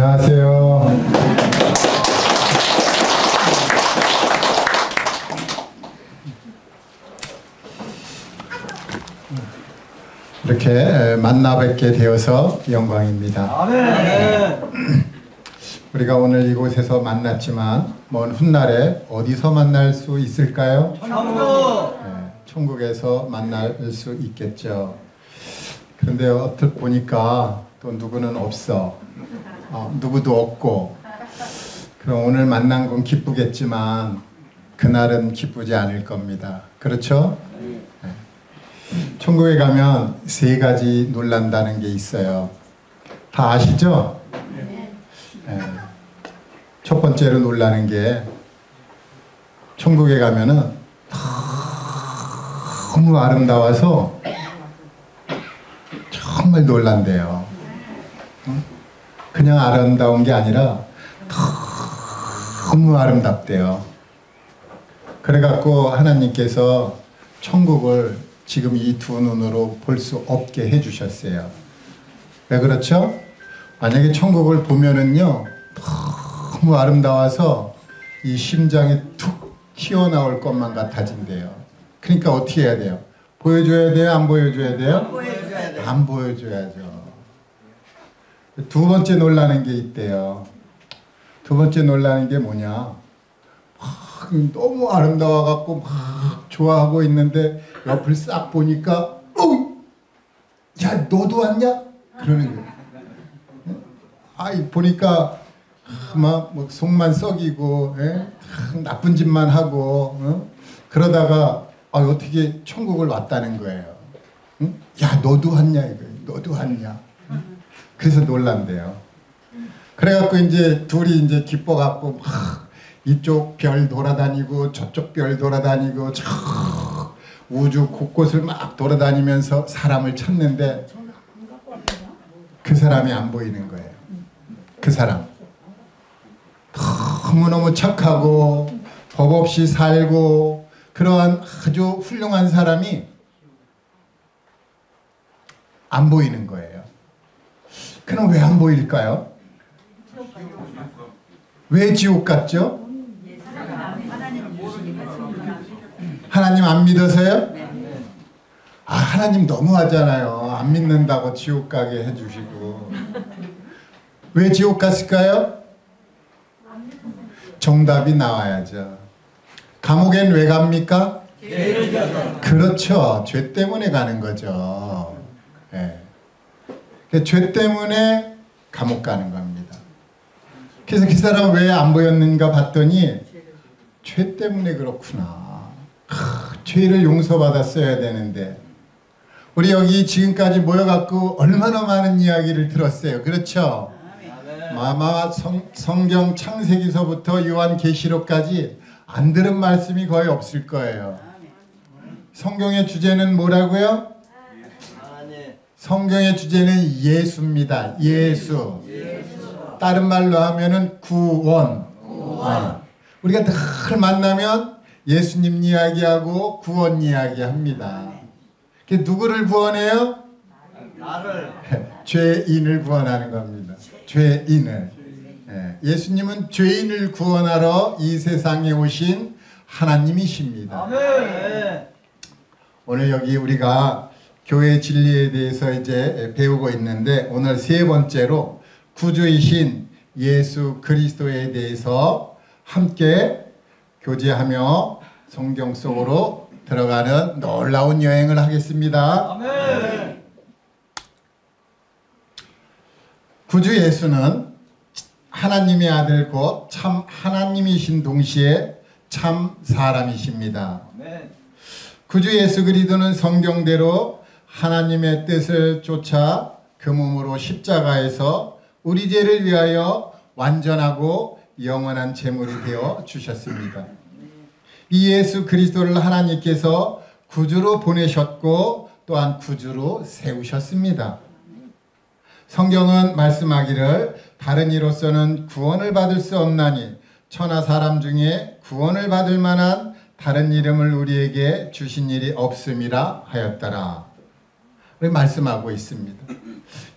안녕하세요. 이렇게 만나 뵙게 되어서 영광입니다. 아멘. 우리가 오늘 이곳에서 만났지만 먼 훗날에 어디서 만날 수 있을까요? 천국! 네, 천국에서 만날 수 있겠죠. 그런데 어떻게 보니까 또 누구는 없어. 누구도 없고. 그럼 오늘 만난 건 기쁘겠지만 그날은 기쁘지 않을 겁니다. 그렇죠? 네. 천국에 가면 세 가지 놀란다는 게 있어요. 다 아시죠? 네. 첫 번째로 놀라는 게 천국에 가면은 너무 아름다워서 정말 놀란대요. 그냥 아름다운 게 아니라 너무 아름답대요. 그래갖고 하나님께서 천국을 지금 이 두 눈으로 볼 수 없게 해주셨어요. 왜 그렇죠? 만약에 천국을 보면은요, 너무 아름다워서 이 심장이 툭 튀어나올 것만 같아진대요. 그러니까 어떻게 해야 돼요? 보여줘야 돼요? 안 보여줘야 돼요? 안 보여줘야 돼요. 안 보여줘야죠. 두 번째 놀라는 게 있대요. 두 번째 놀라는 게 뭐냐? 너무 아름다워갖고 막 좋아하고 있는데 옆을 싹 보니까 야 너도 왔냐? 그러는 거예요. 아이 보니까 막 속만 썩이고 나쁜 짓만 하고 그러다가 어떻게 천국을 왔다는 거예요. 야 너도 왔냐 이거 너도 왔냐. 그래서 놀란대요. 그래갖고 이제 둘이 이제 기뻐갖고 막 이쪽 별 돌아다니고 저쪽 별 돌아다니고 저 우주 곳곳을 막 돌아다니면서 사람을 찾는데 그 사람이 안 보이는 거예요. 그 사람 너무너무 착하고 법 없이 살고 그러한 아주 훌륭한 사람이 안 보이는 거예요. 그럼 왜 안 보일까요? 왜 지옥 같죠? 하나님 안 믿어서요? 하나님 너무하잖아요. 안 믿는다고 지옥 가게 해주시고. 왜 지옥 갔을까요? 정답이 나와야죠. 감옥엔 왜 갑니까? 그렇죠. 죄 때문에 가는 거죠. 네. 죄 때문에 감옥 가는 겁니다. 그래서 그 사람 왜 안 보였는가 봤더니 죄 때문에 그렇구나. 죄를 용서받았어야 되는데 우리 여기 지금까지 모여갖고 얼마나 많은 이야기를 들었어요. 그렇죠? 아마 성경 창세기서부터 요한계시록까지 안 들은 말씀이 거의 없을 거예요. 성경의 주제는 뭐라고요? 성경의 주제는 예수입니다. 예수. 다른 말로 하면은 구원. 우리가 늘 만나면 예수님 이야기하고 구원 이야기합니다. 누구를 구원해요? 나를. 죄인을 구원하는 겁니다. 죄인을. 예수님은 죄인을 구원하러 이 세상에 오신 하나님이십니다. 아멘. 오늘 여기 우리가 교회 진리에 대해서 이제 배우고 있는데 오늘 세 번째로 구주이신 예수 그리스도에 대해서 함께 교제하며 성경 속으로 들어가는 놀라운 여행을 하겠습니다. 아멘. 구주 예수는 하나님의 아들 곧 참 하나님이신 동시에 참 사람이십니다. 아멘. 구주 예수 그리스도는 성경대로 하나님의 뜻을 쫓아 그 몸으로 십자가에서 우리 죄를 위하여 완전하고 영원한 제물이 되어 주셨습니다. 이 예수 그리스도를 하나님께서 구주로 보내셨고 또한 구주로 세우셨습니다. 성경은 말씀하기를 다른 이로서는 구원을 받을 수 없나니 천하 사람 중에 구원을 받을 만한 다른 이름을 우리에게 주신 일이 없음이라 하였더라. 말씀하고 있습니다.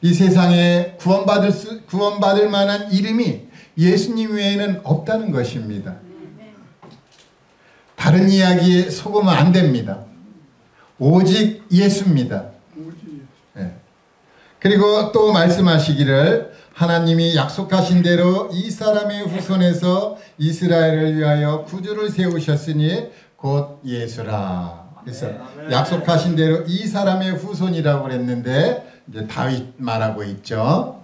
이 세상에 구원받을 만한 이름이 예수님 외에는 없다는 것입니다. 다른 이야기에 속으면 안 됩니다. 오직 예수입니다. 네. 그리고 또 말씀하시기를 하나님이 약속하신 대로 이 사람의 후손에서 이스라엘을 위하여 구주를 세우셨으니 곧 예수라. 그래서 약속하신 대로 이 사람의 후손이라고 그랬는데 이제 다윗 말하고 있죠.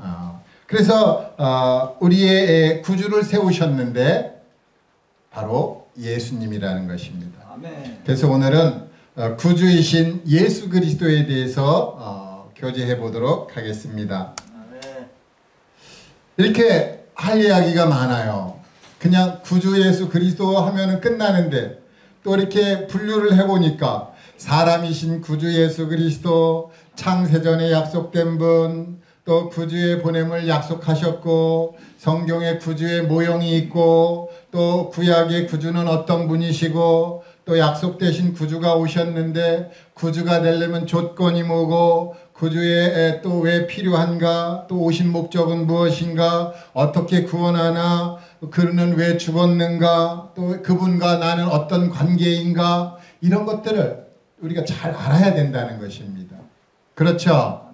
그래서 우리의 구주를 세우셨는데 바로 예수님이라는 것입니다. 그래서 오늘은 구주이신 예수 그리스도에 대해서 교제해 보도록 하겠습니다. 이렇게 할 이야기가 많아요. 그냥 구주 예수 그리스도 하면은 끝나는데 또 이렇게 분류를 해보니까 사람이신 구주 예수 그리스도, 창세전에 약속된 분, 또 구주의 보냄을 약속하셨고, 성경에 구주의 모형이 있고, 또 구약의 구주는 어떤 분이시고, 또 약속되신 구주가 오셨는데 구주가 되려면 조건이 뭐고, 구주에 또 왜 필요한가, 또 오신 목적은 무엇인가, 어떻게 구원하나, 그는 왜 죽었는가, 또 그분과 나는 어떤 관계인가, 이런 것들을 우리가 잘 알아야 된다는 것입니다. 그렇죠?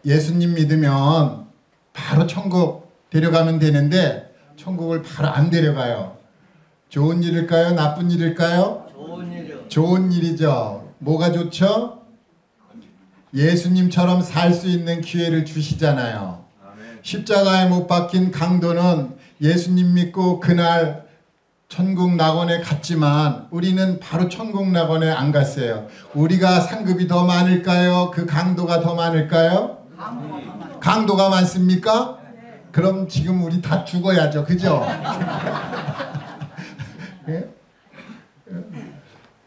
예수님 믿으면 바로 천국 데려가면 되는데 천국을 바로 안 데려가요. 좋은 일일까요? 나쁜 일일까요? 좋은 일이요. 좋은 일이죠. 뭐가 좋죠? 예수님처럼 살 수 있는 기회를 주시잖아요. 십자가에 못 박힌 강도는 예수님 믿고 그날 천국 낙원에 갔지만 우리는 바로 천국 낙원에 안 갔어요. 우리가 상급이 더 많을까요? 그 강도가 더 많을까요? 강도가 많습니까? 그럼 지금 우리 다 죽어야죠. 그죠? 예?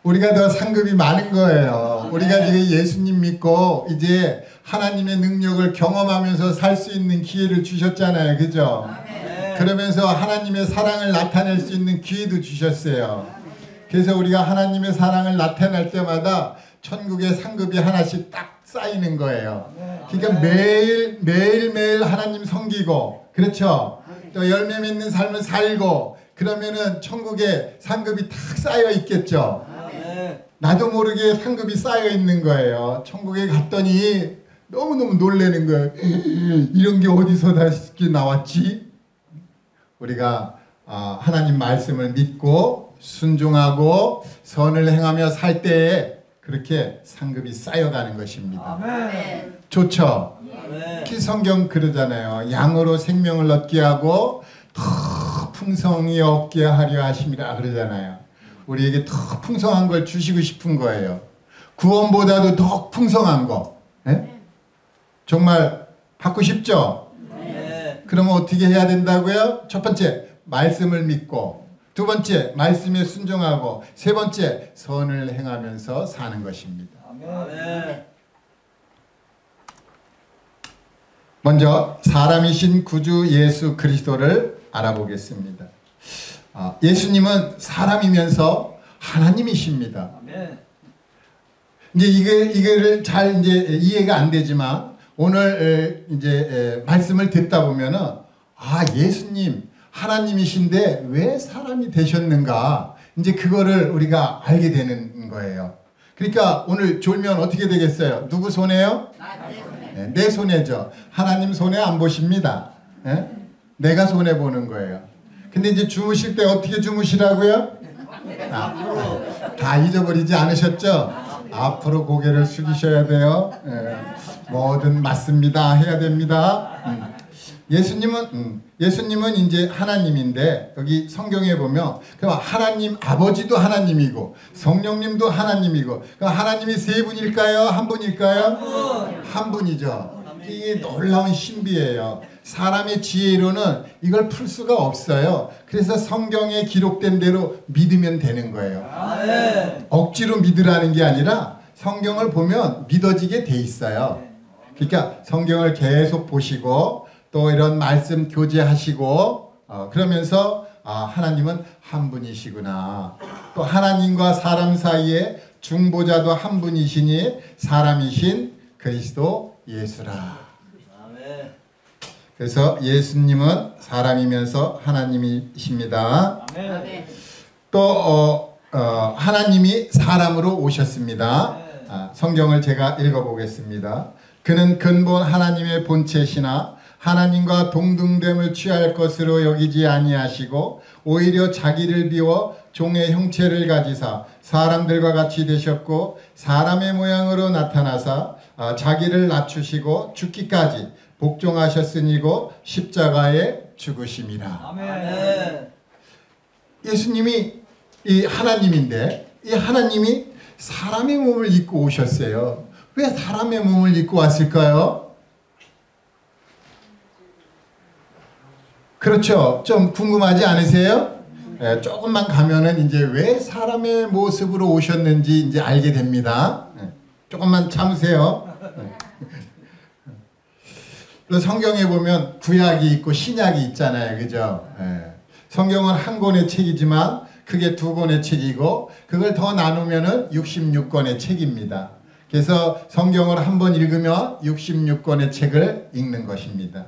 우리가 더 상급이 많은 거예요. 우리가 지금 예수님 믿고 이제 하나님의 능력을 경험하면서 살 수 있는 기회를 주셨잖아요. 그죠? 그러면서 하나님의 사랑을 나타낼 수 있는 기회도 주셨어요. 그래서 우리가 하나님의 사랑을 나타낼 때마다 천국의 상급이 하나씩 딱 쌓이는 거예요. 그러니까 매일매일 하나님 섬기고, 그렇죠? 또 열매 맺는 삶을 살고, 그러면은 천국에 상급이 탁 쌓여 있겠죠. 나도 모르게 상급이 쌓여 있는 거예요. 천국에 갔더니 너무너무 놀라는 거예요. 이런 게 어디서 다시 나왔지? 우리가 하나님 말씀을 믿고 순종하고 선을 행하며 살 때에 그렇게 상급이 쌓여가는 것입니다. 아멘. 좋죠? 아멘. 성경 그러잖아요. 양으로 생명을 얻게 하고 더 풍성히 얻게 하려 하심이라 그러잖아요. 우리에게 더 풍성한 걸 주시고 싶은 거예요. 구원보다도 더 풍성한 거. 네? 정말 받고 싶죠? 네. 그러면 어떻게 해야 된다고요? 첫 번째, 말씀을 믿고, 두 번째, 말씀에 순종하고, 세 번째, 선을 행하면서 사는 것입니다. 아멘. 먼저 사람이신 구주 예수 그리스도를 알아보겠습니다. 예수님은 사람이면서 하나님이십니다. 아멘. 이제 이거를 잘 이제 이해가 안 되지만 오늘 이제 말씀을 듣다 보면은 예수님 하나님이신데 왜 사람이 되셨는가, 이제 그거를 우리가 알게 되는 거예요. 그러니까 오늘 졸면 어떻게 되겠어요? 누구 손에요? 네, 내 손에죠. 하나님 손에 안 보십니다. 네? 내가 손에 보는 거예요. 근데 이제 주무실 때 어떻게 주무시라고요? 다 잊어버리지 않으셨죠? 앞으로 고개를 숙이셔야 돼요. 뭐든 맞습니다 해야 됩니다. 예수님은 이제 하나님인데 여기 성경에 보면 그럼 하나님 아버지도 하나님이고 성령님도 하나님이고, 그럼 하나님이 세 분일까요? 한 분일까요? 한 분이죠. 이게 놀라운 신비예요. 사람의 지혜로는 이걸 풀 수가 없어요. 그래서 성경에 기록된 대로 믿으면 되는 거예요. 억지로 믿으라는 게 아니라 성경을 보면 믿어지게 돼 있어요. 그러니까 성경을 계속 보시고 또 이런 말씀 교제하시고 그러면서 하나님은 한 분이시구나. 또 하나님과 사람 사이에 중보자도 한 분이시니 사람이신 그리스도 예수라. 아멘. 그래서 예수님은 사람이면서 하나님이십니다. 아멘. 또 하나님이 사람으로 오셨습니다. 성경을 제가 읽어보겠습니다. 그는 근본 하나님의 본체시나 하나님과 동등됨을 취할 것으로 여기지 아니하시고 오히려 자기를 비워 종의 형체를 가지사 사람들과 같이 되셨고 사람의 모양으로 나타나사 자기를 낮추시고 죽기까지 복종하셨으니고 십자가에 죽으심이라. 아멘. 예수님이 이 하나님인데 이 하나님이 사람의 몸을 입고 오셨어요. 왜 사람의 몸을 입고 왔을까요? 그렇죠. 좀 궁금하지 않으세요? 네, 조금만 가면은 이제 왜 사람의 모습으로 오셨는지 이제 알게 됩니다. 네, 조금만 참으세요. 네. 성경에 보면 구약이 있고 신약이 있잖아요. 그죠? 네. 성경은 한 권의 책이지만 그게 두 권의 책이고 그걸 더 나누면은 66권의 책입니다. 그래서 성경을 한번 읽으면 66권의 책을 읽는 것입니다.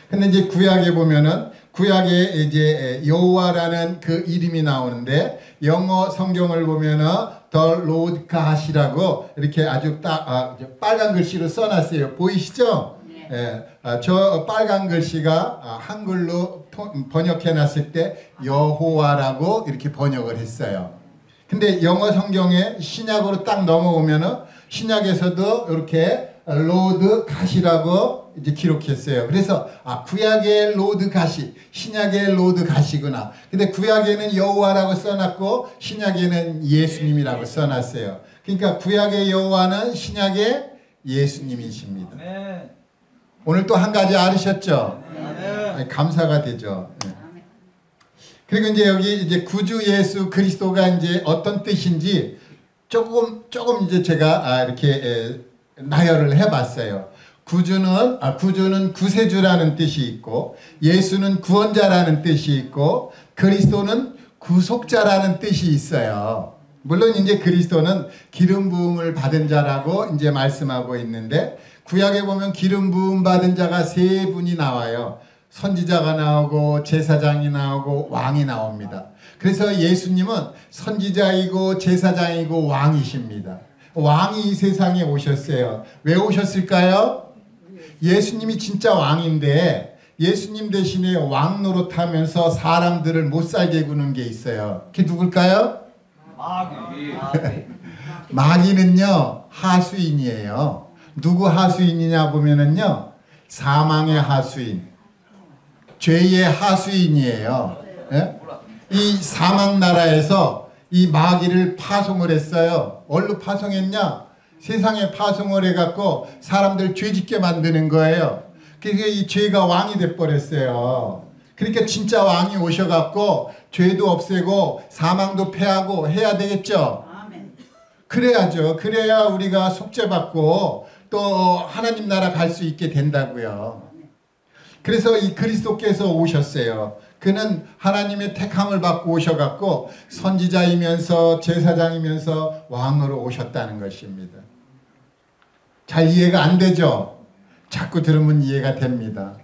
근데 이제 구약에 보면은 구약에 이제 여호와라는 그 이름이 나오는데 영어 성경을 보면은 The Lord God이라고 이렇게 아주 딱 빨간 글씨로 써놨어요. 보이시죠? 네. 저 빨간 글씨가 한글로 번역해놨을 때 여호와라고 이렇게 번역을 했어요. 근데 영어 성경에 신약으로 딱 넘어오면은 신약에서도 이렇게 로드 갓이라고 이제 기록했어요. 그래서 구약의 로드 갓이 신약의 로드 갓이구나. 근데 구약에는 여호와라고 써놨고 신약에는 예수님이라고 써놨어요. 그러니까 구약의 여호와는 신약의 예수님이십니다. 아멘. 오늘 또 한 가지 알으셨죠? 아멘. 감사가 되죠. 그리고 이제 여기 이제 구주 예수 그리스도가 이제 어떤 뜻인지 조금 이제 제가 이렇게 나열을 해봤어요. 구주는 구세주라는 뜻이 있고 예수는 구원자라는 뜻이 있고 그리스도는 구속자라는 뜻이 있어요. 물론 이제 그리스도는 기름 부음을 받은 자라고 이제 말씀하고 있는데 구약에 보면 기름 부음 받은 자가 세 분이 나와요. 선지자가 나오고 제사장이 나오고 왕이 나옵니다. 그래서 예수님은 선지자이고 제사장이고 왕이십니다. 왕이 이 세상에 오셨어요. 왜 오셨을까요? 예수님이 진짜 왕인데 예수님 대신에 왕 노릇하면서 사람들을 못 살게 구는 게 있어요. 그게 누굴까요? 마귀. 마귀는요 하수인이에요. 누구 하수인이냐 보면은요 사망의 하수인, 죄의 하수인이에요. 예? 이 사망 나라에서 이 마귀를 파송을 했어요. 뭘로 파송했냐? 세상에 파송을 해갖고 사람들 죄짓게 만드는 거예요. 그러니까 이 죄가 왕이 돼버렸어요. 그러니까 진짜 왕이 오셔갖고 죄도 없애고 사망도 패하고 해야 되겠죠. 그래야죠. 그래야 우리가 속죄받고 또 하나님 나라 갈 수 있게 된다고요. 그래서 이 그리스도께서 오셨어요. 그는 하나님의 택함을 받고 오셔갖고 선지자이면서 제사장이면서 왕으로 오셨다는 것입니다. 잘 이해가 안 되죠? 자꾸 들으면 이해가 됩니다.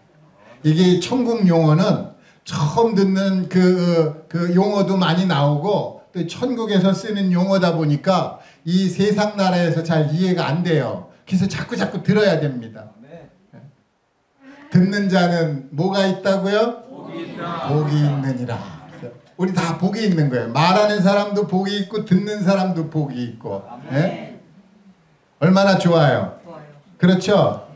이게 천국 용어는 처음 듣는 그 용어도 많이 나오고 또 천국에서 쓰는 용어다 보니까 이 세상 나라에서 잘 이해가 안 돼요. 그래서 자꾸 들어야 됩니다. 듣는 자는 뭐가 있다고요? 복이 있느니라. 우리 다 복이 있는 거예요. 말하는 사람도 복이 있고 듣는 사람도 복이 있고. 네? 얼마나 좋아요. 그렇죠?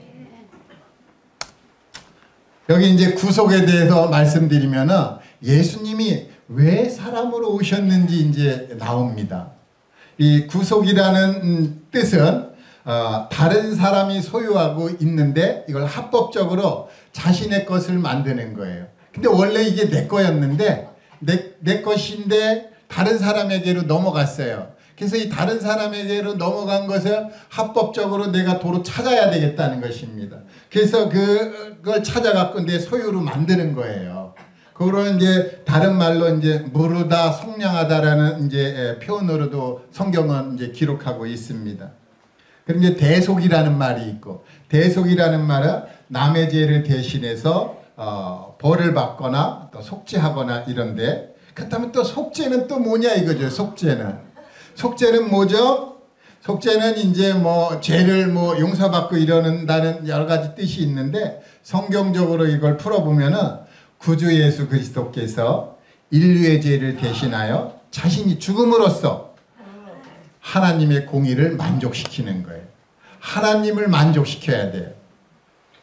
여기 이제 구속에 대해서 말씀드리면은 예수님이 왜 사람으로 오셨는지 이제 나옵니다. 이 구속이라는 뜻은 다른 사람이 소유하고 있는데 이걸 합법적으로 자신의 것을 만드는 거예요. 근데 원래 이게 내 거였는데 내 것인데 다른 사람에게로 넘어갔어요. 그래서 이 다른 사람에게로 넘어간 것을 합법적으로 내가 도로 찾아야 되겠다는 것입니다. 그래서 그걸 찾아갖고 내 소유로 만드는 거예요. 그걸 이제 다른 말로 이제 무르다, 속량하다라는 이제 표현으로도 성경은 이제 기록하고 있습니다. 그런데 대속이라는 말이 있고, 대속이라는 말은 남의 죄를 대신해서 벌을 받거나 또 속죄하거나 이런데, 그렇다면 또 속죄는 또 뭐냐 이거죠. 속죄는 뭐죠? 속죄는 이제 뭐 죄를 뭐 용서받고 이러는다는 여러 가지 뜻이 있는데, 성경적으로 이걸 풀어보면은 구주 예수 그리스도께서 인류의 죄를 대신하여 자신이 죽음으로써 하나님의 공의를 만족시키는 거예요. 하나님을 만족시켜야 돼요.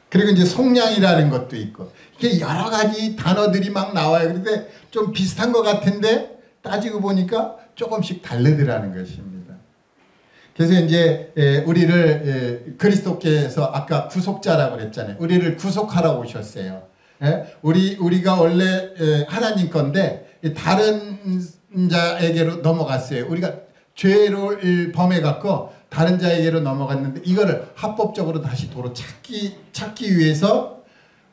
그리고 이제 속량이라는 것도 있고, 이게 여러 가지 단어들이 막 나와요. 그런데 좀 비슷한 것 같은데 따지고 보니까 조금씩 다르더라는 것입니다. 그래서 이제 우리를 그리스도께서 아까 구속자라고 그랬잖아요. 우리를 구속하러 오셨어요. 우리가 원래 하나님 건데 다른 자에게로 넘어갔어요. 우리가 죄를 범해갖고 다른 자에게로 넘어갔는데, 이거를 합법적으로 다시 도로 찾기 위해서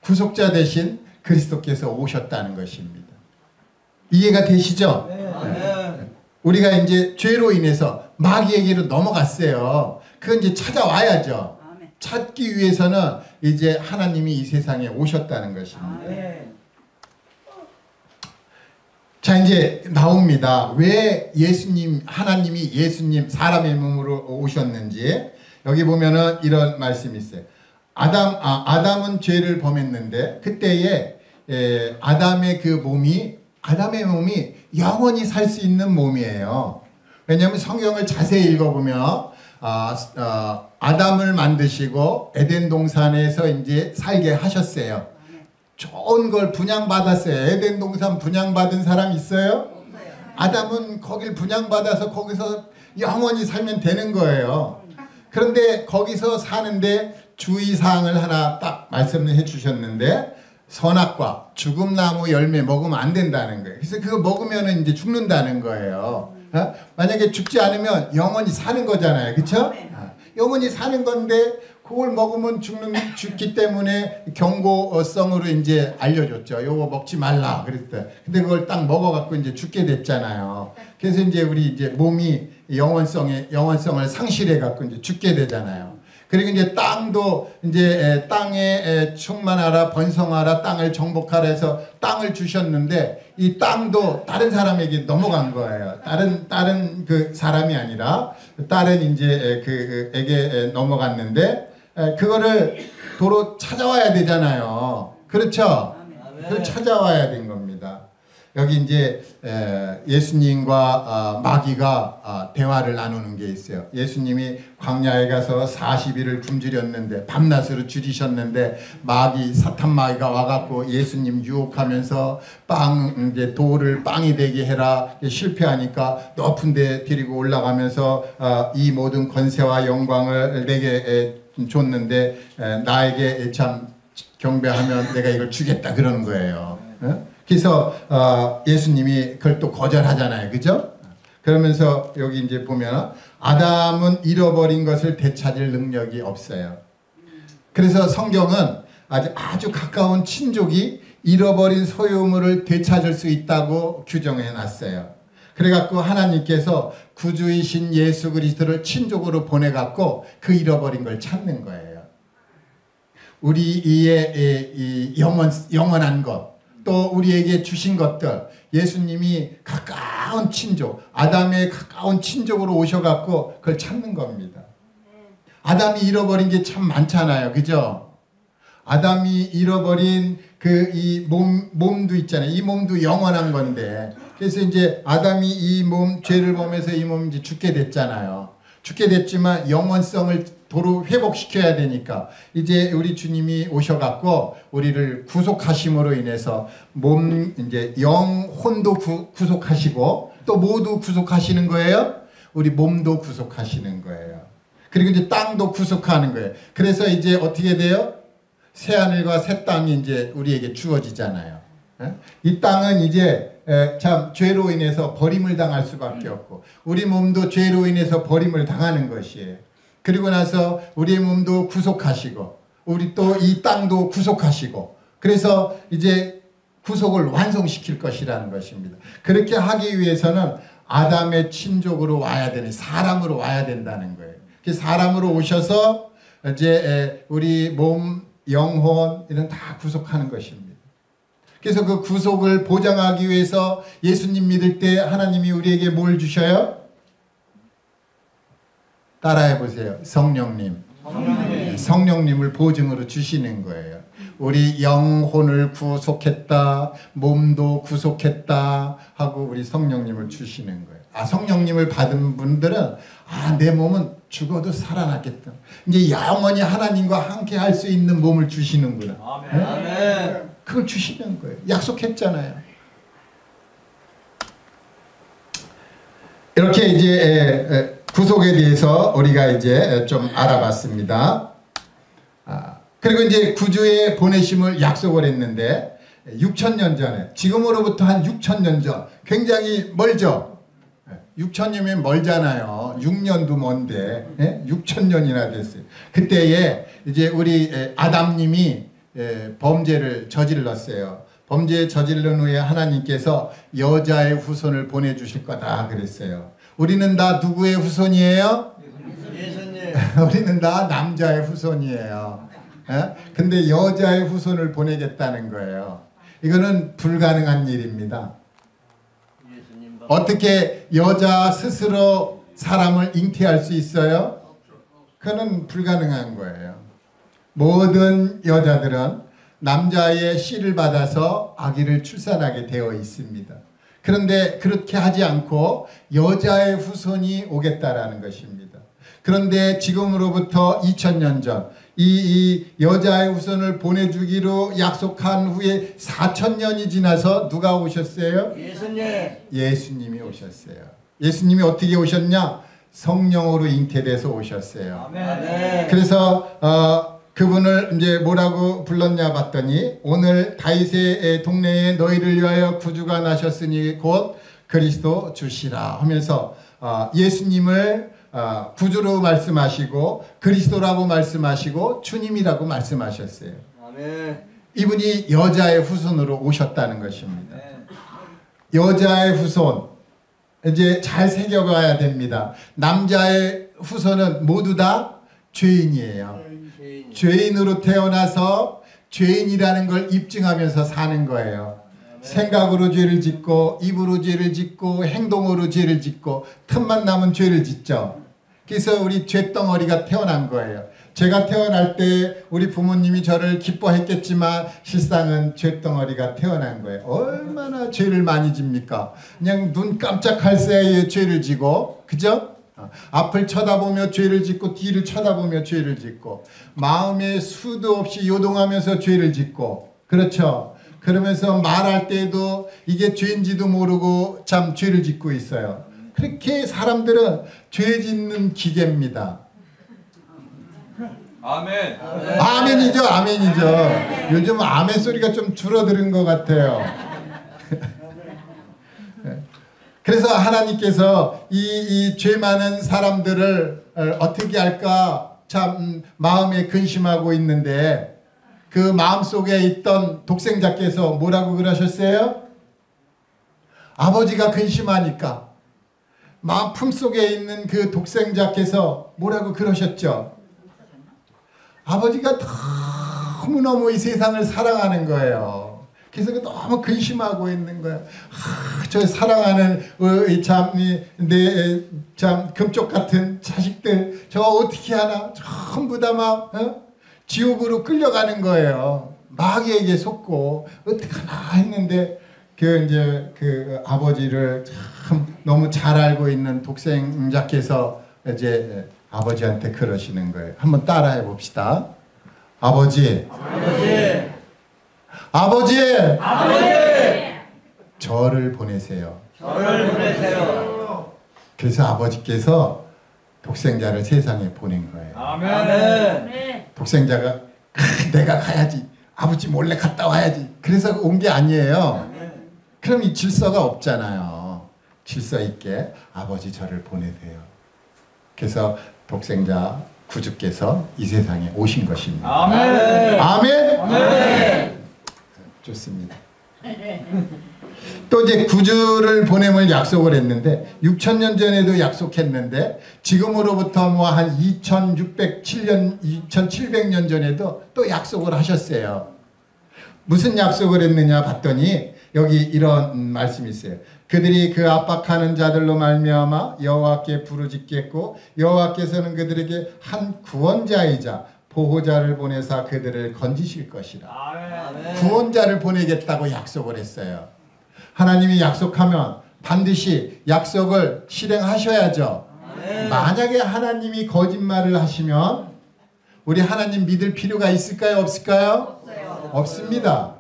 구속자 대신 그리스도께서 오셨다는 것입니다. 이해가 되시죠? 네. 우리가 이제 죄로 인해서 마귀에게로 넘어갔어요. 그건 이제 찾아와야죠. 찾기 위해서는 이제 하나님이 이 세상에 오셨다는 것입니다. 자, 이제 나옵니다. 왜 하나님이 예수님 사람의 몸으로 오셨는지. 여기 보면은 이런 말씀이 있어요. 아담은 죄를 범했는데, 그때에 아담의 몸이 영원히 살 수 있는 몸이에요. 왜냐하면 성경을 자세히 읽어보면 아담을 만드시고 에덴 동산에서 이제 살게 하셨어요. 좋은 걸 분양받았어요. 에덴 동산 분양받은 사람 있어요? 아담은 거길 분양받아서 거기서 영원히 살면 되는 거예요. 그런데 거기서 사는데 주의사항을 하나 딱 말씀을 해주셨는데, 선악과 죽음나무 열매 먹으면 안 된다는 거예요. 그래서 그거 먹으면 이제 죽는다는 거예요. 만약에 죽지 않으면 영원히 사는 거잖아요. 그렇죠? 영원히 사는 건데 그걸 먹으면 죽기 때문에 경고성으로 이제 알려줬죠. 요거 먹지 말라 그랬어요. 근데 그걸 딱 먹어갖고 이제 죽게 됐잖아요. 그래서 이제 우리 이제 몸이 영원성을 상실해갖고 이제 죽게 되잖아요. 그리고 이제 땅도 이제 땅에 충만하라 번성하라 땅을 정복하라 해서 땅을 주셨는데, 이 땅도 다른 사람에게 넘어간 거예요. 다른 그 사람이 아니라 다른 이제 에게 넘어갔는데, 그거를 도로 찾아와야 되잖아요. 그렇죠? 그걸 찾아와야 된 겁니다. 여기 이제 예수님과 마귀가 대화를 나누는 게 있어요. 예수님이 광야에 가서 40일을 굶주렸는데, 밤낮으로 줄이셨는데, 사탄 마귀가 와갖고 예수님 유혹하면서 이제 돌을 빵이 되게 해라. 실패하니까 높은 데 데리고 올라가면서 이 모든 권세와 영광을 내게 줬는데 나에게 참 경배하면 내가 이걸 주겠다 그러는 거예요. 그래서 예수님이 그걸 또 거절하잖아요. 그죠? 그러면서 여기 이제 보면 아담은 잃어버린 것을 되찾을 능력이 없어요. 그래서 성경은 아주 가까운 친족이 잃어버린 소유물을 되찾을 수 있다고 규정해 놨어요. 그래갖고 하나님께서 구주이신 예수 그리스도를 친족으로 보내갖고 그 잃어버린 걸 찾는 거예요. 우리의 이 영원한 것, 또 우리에게 주신 것들, 예수님이 가까운 친족, 아담의 가까운 친족으로 오셔갖고 그걸 찾는 겁니다. 아담이 잃어버린 게 참 많잖아요. 그죠? 아담이 잃어버린 이 몸도 있잖아요. 이 몸도 영원한 건데, 그래서 이제 아담이 죄를 범해서 이 몸이 이제 죽게 됐잖아요. 죽게 됐지만 영원성을 도로 회복시켜야 되니까 이제 우리 주님이 오셔갖고 우리를 구속하심으로 인해서 이제 영혼도 구속하시고 또 모두 구속하시는 거예요. 우리 몸도 구속하시는 거예요. 그리고 이제 땅도 구속하는 거예요. 그래서 이제 어떻게 돼요? 새하늘과 새 땅이 이제 우리에게 주어지잖아요. 이 땅은 이제 참 죄로 인해서 버림을 당할 수밖에 없고, 우리 몸도 죄로 인해서 버림을 당하는 것이에요. 그리고 나서 우리의 몸도 구속하시고, 우리 또 이 땅도 구속하시고, 그래서 이제 구속을 완성시킬 것이라는 것입니다. 그렇게 하기 위해서는 아담의 친족으로 와야 되는, 사람으로 와야 된다는 거예요. 사람으로 오셔서 이제 우리 몸, 영혼 이런 다 구속하는 것입니다. 그래서 그 구속을 보장하기 위해서 예수님 믿을 때 하나님이 우리에게 뭘 주셔요? 따라해 보세요. 성령님. 성령님을 보증으로 주시는 거예요. 우리 영혼을 구속했다, 몸도 구속했다 하고 우리 성령님을 주시는 거예요. 성령님을 받은 분들은 내 몸은 죽어도 살아나겠다. 이제 영원히 하나님과 함께 할 수 있는 몸을 주시는구나. 아멘. 그걸 주시는 거예요. 약속했잖아요. 이렇게 이제 구속에 대해서 우리가 이제 좀 알아봤습니다. 그리고 이제 구주의 보내심을 약속을 했는데 6,000년 전에, 지금으로부터 한 6,000년 전, 굉장히 멀죠? 6,000년이면 멀잖아요. 6년도 먼데 6,000년이나 됐어요. 그때에 이제 우리 아담님이 범죄를 저질렀어요. 범죄 저질른 후에 하나님께서 여자의 후손을 보내주실 거다 그랬어요. 우리는 다 누구의 후손이에요? 예수님. 우리는 다 남자의 후손이에요. 근데 여자의 후손을 보내겠다는 거예요. 이거는 불가능한 일입니다. 어떻게 여자 스스로 사람을 잉태할 수 있어요? 그건 불가능한 거예요. 모든 여자들은 남자의 씨를 받아서 아기를 출산하게 되어 있습니다. 그런데 그렇게 하지 않고 여자의 후손이 오겠다라는 것입니다. 그런데 지금으로부터 2000년 전 이 여자의 후손을 보내주기로 약속한 후에 4000년이 지나서 누가 오셨어요? 예수님. 예수님이 오셨어요. 예수님이 어떻게 오셨냐? 성령으로 잉태돼서 오셨어요. 아멘. 그래서 그분을 이제 뭐라고 불렀냐 봤더니 오늘 다윗의 동네에 너희를 위하여 구주가 나셨으니 곧 그리스도 주시라 하면서 예수님을 구주로 말씀하시고 그리스도라고 말씀하시고 주님이라고 말씀하셨어요. 아멘. 이분이 여자의 후손으로 오셨다는 것입니다. 여자의 후손 이제 잘 새겨가야 됩니다. 남자의 후손은 모두 다 죄인이에요. 죄인으로 태어나서 죄인이라는 걸 입증하면서 사는 거예요. 생각으로 죄를 짓고 입으로 죄를 짓고 행동으로 죄를 짓고 틈만 나면 죄를 짓죠. 그래서 우리 죄덩어리가 태어난 거예요. 제가 태어날 때 우리 부모님이 저를 기뻐했겠지만 실상은 죄덩어리가 태어난 거예요. 얼마나 죄를 많이 집니까? 그냥 눈 깜짝할 새에 죄를 지고, 그죠? 앞을 쳐다보며 죄를 짓고 뒤를 쳐다보며 죄를 짓고 마음에 수도 없이 요동하면서 죄를 짓고, 그렇죠? 그러면서 말할 때도 이게 죄인지도 모르고 참 죄를 짓고 있어요. 그렇게 사람들은 죄 짓는 기계입니다. 아멘. 아멘이죠, 아멘이죠. 요즘 아멘 소리가 좀 줄어드는 것 같아요. 그래서 하나님께서 이 죄 많은 사람들을 어떻게 할까 참 마음에 근심하고 있는데 그 마음속에 있던 독생자께서 뭐라고 그러셨어요? 아버지가 근심하니까 마음 품속에 있는 그 독생자께서 뭐라고 그러셨죠? 아버지가 너무너무 이 세상을 사랑하는 거예요. 그래서 너무 근심하고 있는 거예요. 저 사랑하는 참 금쪽 같은 자식들 저 어떻게 하나 전부 다 막 지옥으로 끌려가는 거예요. 마귀에게 속고 어떻게 하나 했는데 그 아버지를 참 너무 잘 알고 있는 독생자께서 이제 아버지한테 그러시는 거예요. 한번 따라해 봅시다. 아버지, 아버지, 저를 보내세요. 그래서 아버지께서 독생자를 세상에 보낸 거예요. 아멘. 독생자가 내가 가야지, 아버지 몰래 갔다 와야지, 그래서 온 게 아니에요. 그럼 이 질서가 없잖아요. 질서 있게 아버지 저를 보내세요. 그래서 독생자 구주께서 이 세상에 오신 것입니다. 아멘. 아멘. 아멘. 좋습니다. 또 이제 구주를 보냄을 약속을 했는데 6,000년 전에도 약속했는데 지금으로부터 뭐 한 2,700년 전에도 또 약속을 하셨어요. 무슨 약속을 했느냐 봤더니 여기 이런 말씀이 있어요. 그들이 그 압박하는 자들로 말미암아 여호와께 부르짖겠고 여호와께서는 그들에게 한 구원자이자 보호자를 보내사 그들을 건지실 것이라. 아멘. 구원자를 보내겠다고 약속을 했어요. 하나님이 약속하면 반드시 약속을 실행하셔야죠. 아멘. 만약에 하나님이 거짓말을 하시면 우리 하나님 믿을 필요가 있을까요? 없을까요? 없어요. 없습니다.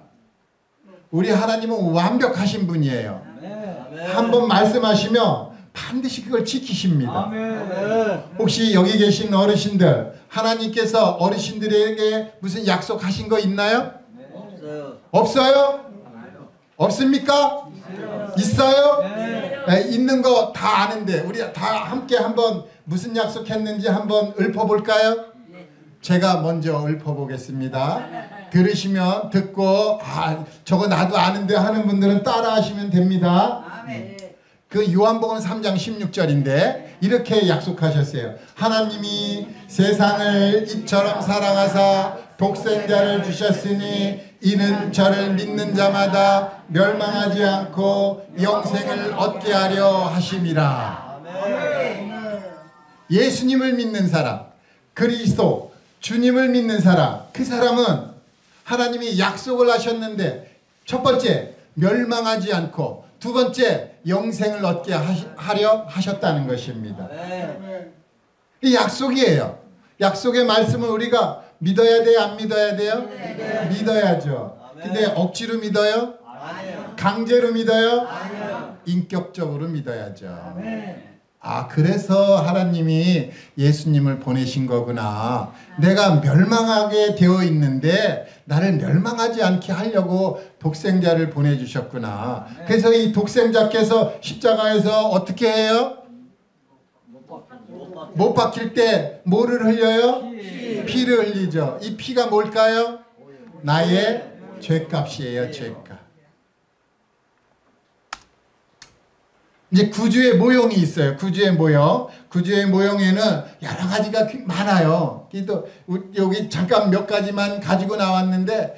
우리 하나님은 완벽하신 분이에요. 아멘. 한번 말씀하시면 반드시 그걸 지키십니다. 아멘. 혹시 여기 계신 어르신들, 하나님께서 어르신들에게 무슨 약속하신 거 있나요? 없어요. 없어요? 없습니까? 있어요? 네, 있는 거 다 아는데 우리 다 함께 한번 무슨 약속했는지 한번 읊어볼까요? 제가 먼저 읊어보겠습니다. 들으시면 듣고 저거 나도 아는데 하는 분들은 따라 하시면 됩니다. 아멘. 그 요한복음 3장 16절인데 이렇게 약속하셨어요. 하나님이 세상을 이처럼 사랑하사 독생자를 주셨으니 이는 저를 믿는 자마다 멸망하지 않고 영생을 얻게 하려 하심이라. 예수님을 믿는 사람, 그리스도 주님을 믿는 사람, 그 사람은 하나님이 약속을 하셨는데 첫 번째 멸망하지 않고 두 번째 영생을 얻게 하려 하셨다는 것입니다. 이 약속이에요. 약속의 말씀을 우리가 믿어야 돼요? 안 믿어야 돼요? 네. 믿어야죠. 근데 억지로 믿어요? 아니요. 강제로 믿어요? 아니요. 인격적으로 믿어야죠. 그래서 하나님이 예수님을 보내신 거구나. 내가 멸망하게 되어 있는데 나를 멸망하지 않게 하려고 독생자를 보내주셨구나. 그래서 이 독생자께서 십자가에서 어떻게 해요? 못 박힐 때 뭐를 흘려요? 피를 흘리죠. 이 피가 뭘까요? 나의 죄값이에요. 죄값. 이제 구주의 모형이 있어요. 구주의 모형. 구주의 모형에는 여러 가지가 많아요. 그래도 여기 잠깐 몇 가지만 가지고 나왔는데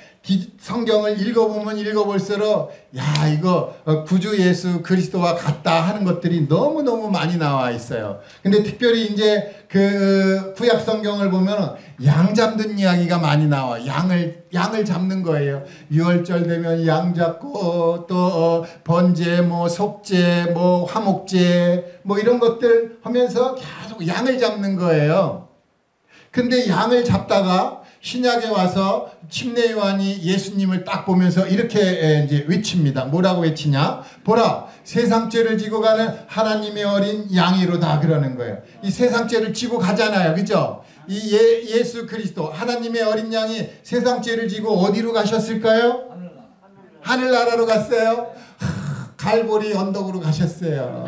성경을 읽어보면 읽어볼수록 야 이거 구주 예수 그리스도와 같다 하는 것들이 너무너무 많이 나와 있어요. 근데 특별히 이제 그 구약 성경을 보면 양 잡는 이야기가 많이 나와. 양을 잡는 거예요. 유월절 되면 양 잡고 또 번제 뭐 속제 뭐 화목제 뭐 이런 것들 하면서 계속 양을 잡는 거예요. 근데 양을 잡다가 신약에 와서 침례 요한이 예수님을 딱 보면서 이렇게 이제 외칩니다. 뭐라고 외치냐? 보라, 세상 죄를 지고 가는 하나님의 어린 양이로다 그러는 거예요. 이 세상 죄를 지고 가잖아요. 그죠? 이 예수 그리스도 하나님의 어린 양이 세상 죄를 지고 어디로 가셨을까요? 하늘나라로 갔어요. 갈보리 언덕으로 가셨어요.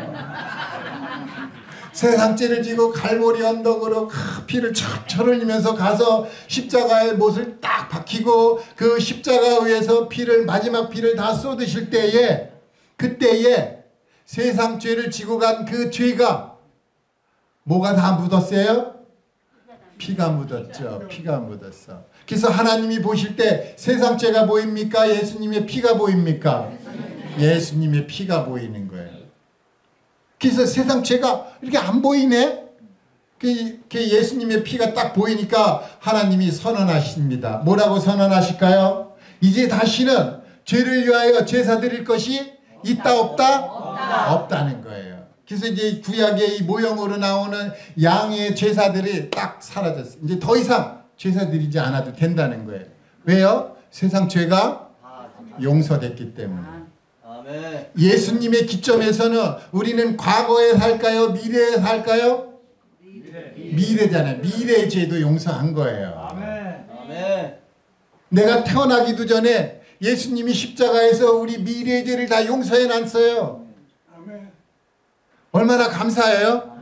세상 죄를 지고 갈보리 언덕으로 피를 철철 흘리면서 가서 십자가의 못을 딱 박히고 그 십자가 위에서 마지막 피를 다 쏟으실 때에 그때에 세상 죄를 지고 간 그 죄가 뭐가 다 묻었어요? 피가 묻었죠. 피가 묻었어. 그래서 하나님이 보실 때 세상 죄가 보입니까? 예수님의 피가 보입니까? 예수님의 피가 보이는 거예요. 그래서 세상 죄가 이렇게 안 보이네? 그 예수님의 피가 딱 보이니까 하나님이 선언하십니다. 뭐라고 선언하실까요? 이제 다시는 죄를 위하여 제사 드릴 것이 있다 없다? 없다는 거예요. 그래서 이제 구약의 이 모형으로 나오는 양의 제사들이 딱 사라졌어요. 이제 더 이상 제사 드리지 않아도 된다는 거예요. 왜요? 세상 죄가 용서됐기 때문에. 예수님의 기점에서는 우리는 과거에 살까요? 미래에 살까요? 미래잖아요. 미래의 죄도 용서한 거예요. 내가 태어나기도 전에 예수님이 십자가에서 우리 미래의 죄를 다 용서해 놨어요. 얼마나 감사해요?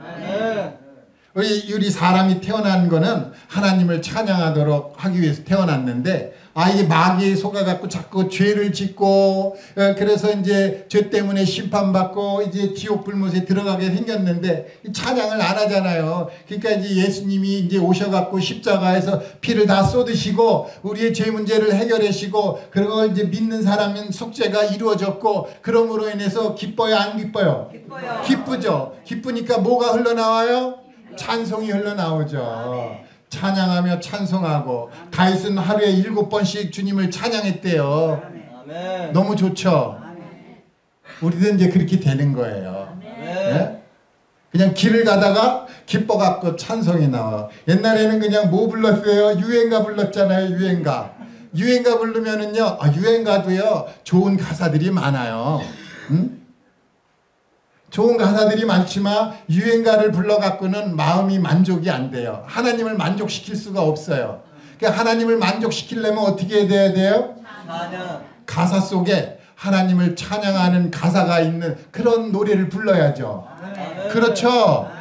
우리 사람이 태어난 거는 하나님을 찬양하도록 하기 위해서 태어났는데 이게 마귀에 속아갖고 자꾸 죄를 짓고, 그래서 이제 죄 때문에 심판받고, 이제 지옥 불못에 들어가게 생겼는데, 찬양을 안 하잖아요. 그러니까 이제 예수님이 이제 오셔갖고 십자가에서 피를 다 쏟으시고, 우리의 죄 문제를 해결하시고, 그걸 이제 믿는 사람은 속죄가 이루어졌고, 그러므로 인해서 기뻐요, 안 기뻐요? 기뻐요. 기쁘죠. 기쁘니까 뭐가 흘러나와요? 찬송이 흘러나오죠. 찬양하며 찬송하고, 다윗은 하루에 7번씩 주님을 찬양했대요. 아멘. 너무 좋죠. 우리도 이제 그렇게 되는 거예요. 예? 그냥 길을 가다가 기뻐갖고 찬송이 나와. 옛날에는 그냥 뭐 불렀어요? 유행가 불렀잖아요. 유행가 부르면은요, 유행가도요 좋은 가사들이 많아요. 응? 좋은 가사들이 많지만 유행가를 불러갖고는 마음이 만족이 안 돼요. 하나님을 만족시킬 수가 없어요. 그러니까 하나님을 만족시키려면 어떻게 돼야 돼요? 찬양. 가사 속에 하나님을 찬양하는 가사가 있는 그런 노래를 불러야죠. 아멘. 그렇죠?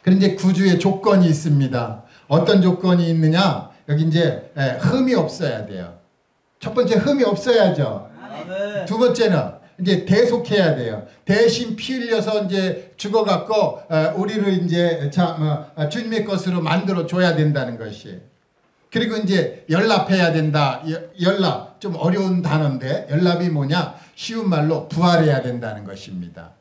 그런데 구주의 조건이 있습니다. 어떤 조건이 있느냐? 여기 이제 흠이 없어야 돼요. 첫 번째 흠이 없어야죠. 아멘. 두 번째는 이제 대속해야 돼요. 대신 피 흘려서 이제 죽어갖고 우리를 이제 주님의 것으로 만들어 줘야 된다는 것이. 그리고 이제 연락해야 된다. 연락 좀 어려운 단어인데 연락이 뭐냐? 쉬운 말로 부활해야 된다는 것입니다.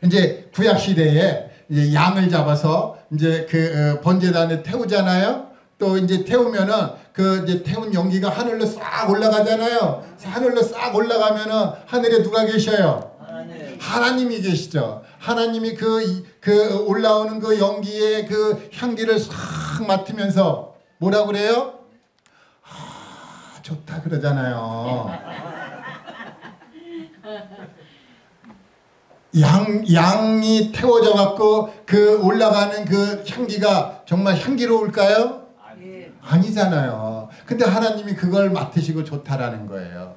이제 구약 시대에 이제 양을 잡아서 이제 그 번제단에 태우잖아요. 또 이제 태우면은 그 이제 태운 연기가 하늘로 싹 올라가잖아요. 하늘로 싹 올라가면은 하늘에 누가 계셔요? 하나님이 계시죠. 하나님이 그 올라오는 그 연기의 그 향기를 싹 맡으면서 뭐라 그래요? 좋다 그러잖아요. 양이 태워져 갖고 그 올라가는 그 향기가 정말 향기로울까요? 아니잖아요. 근데 하나님이 그걸 맡으시고 좋다라는 거예요.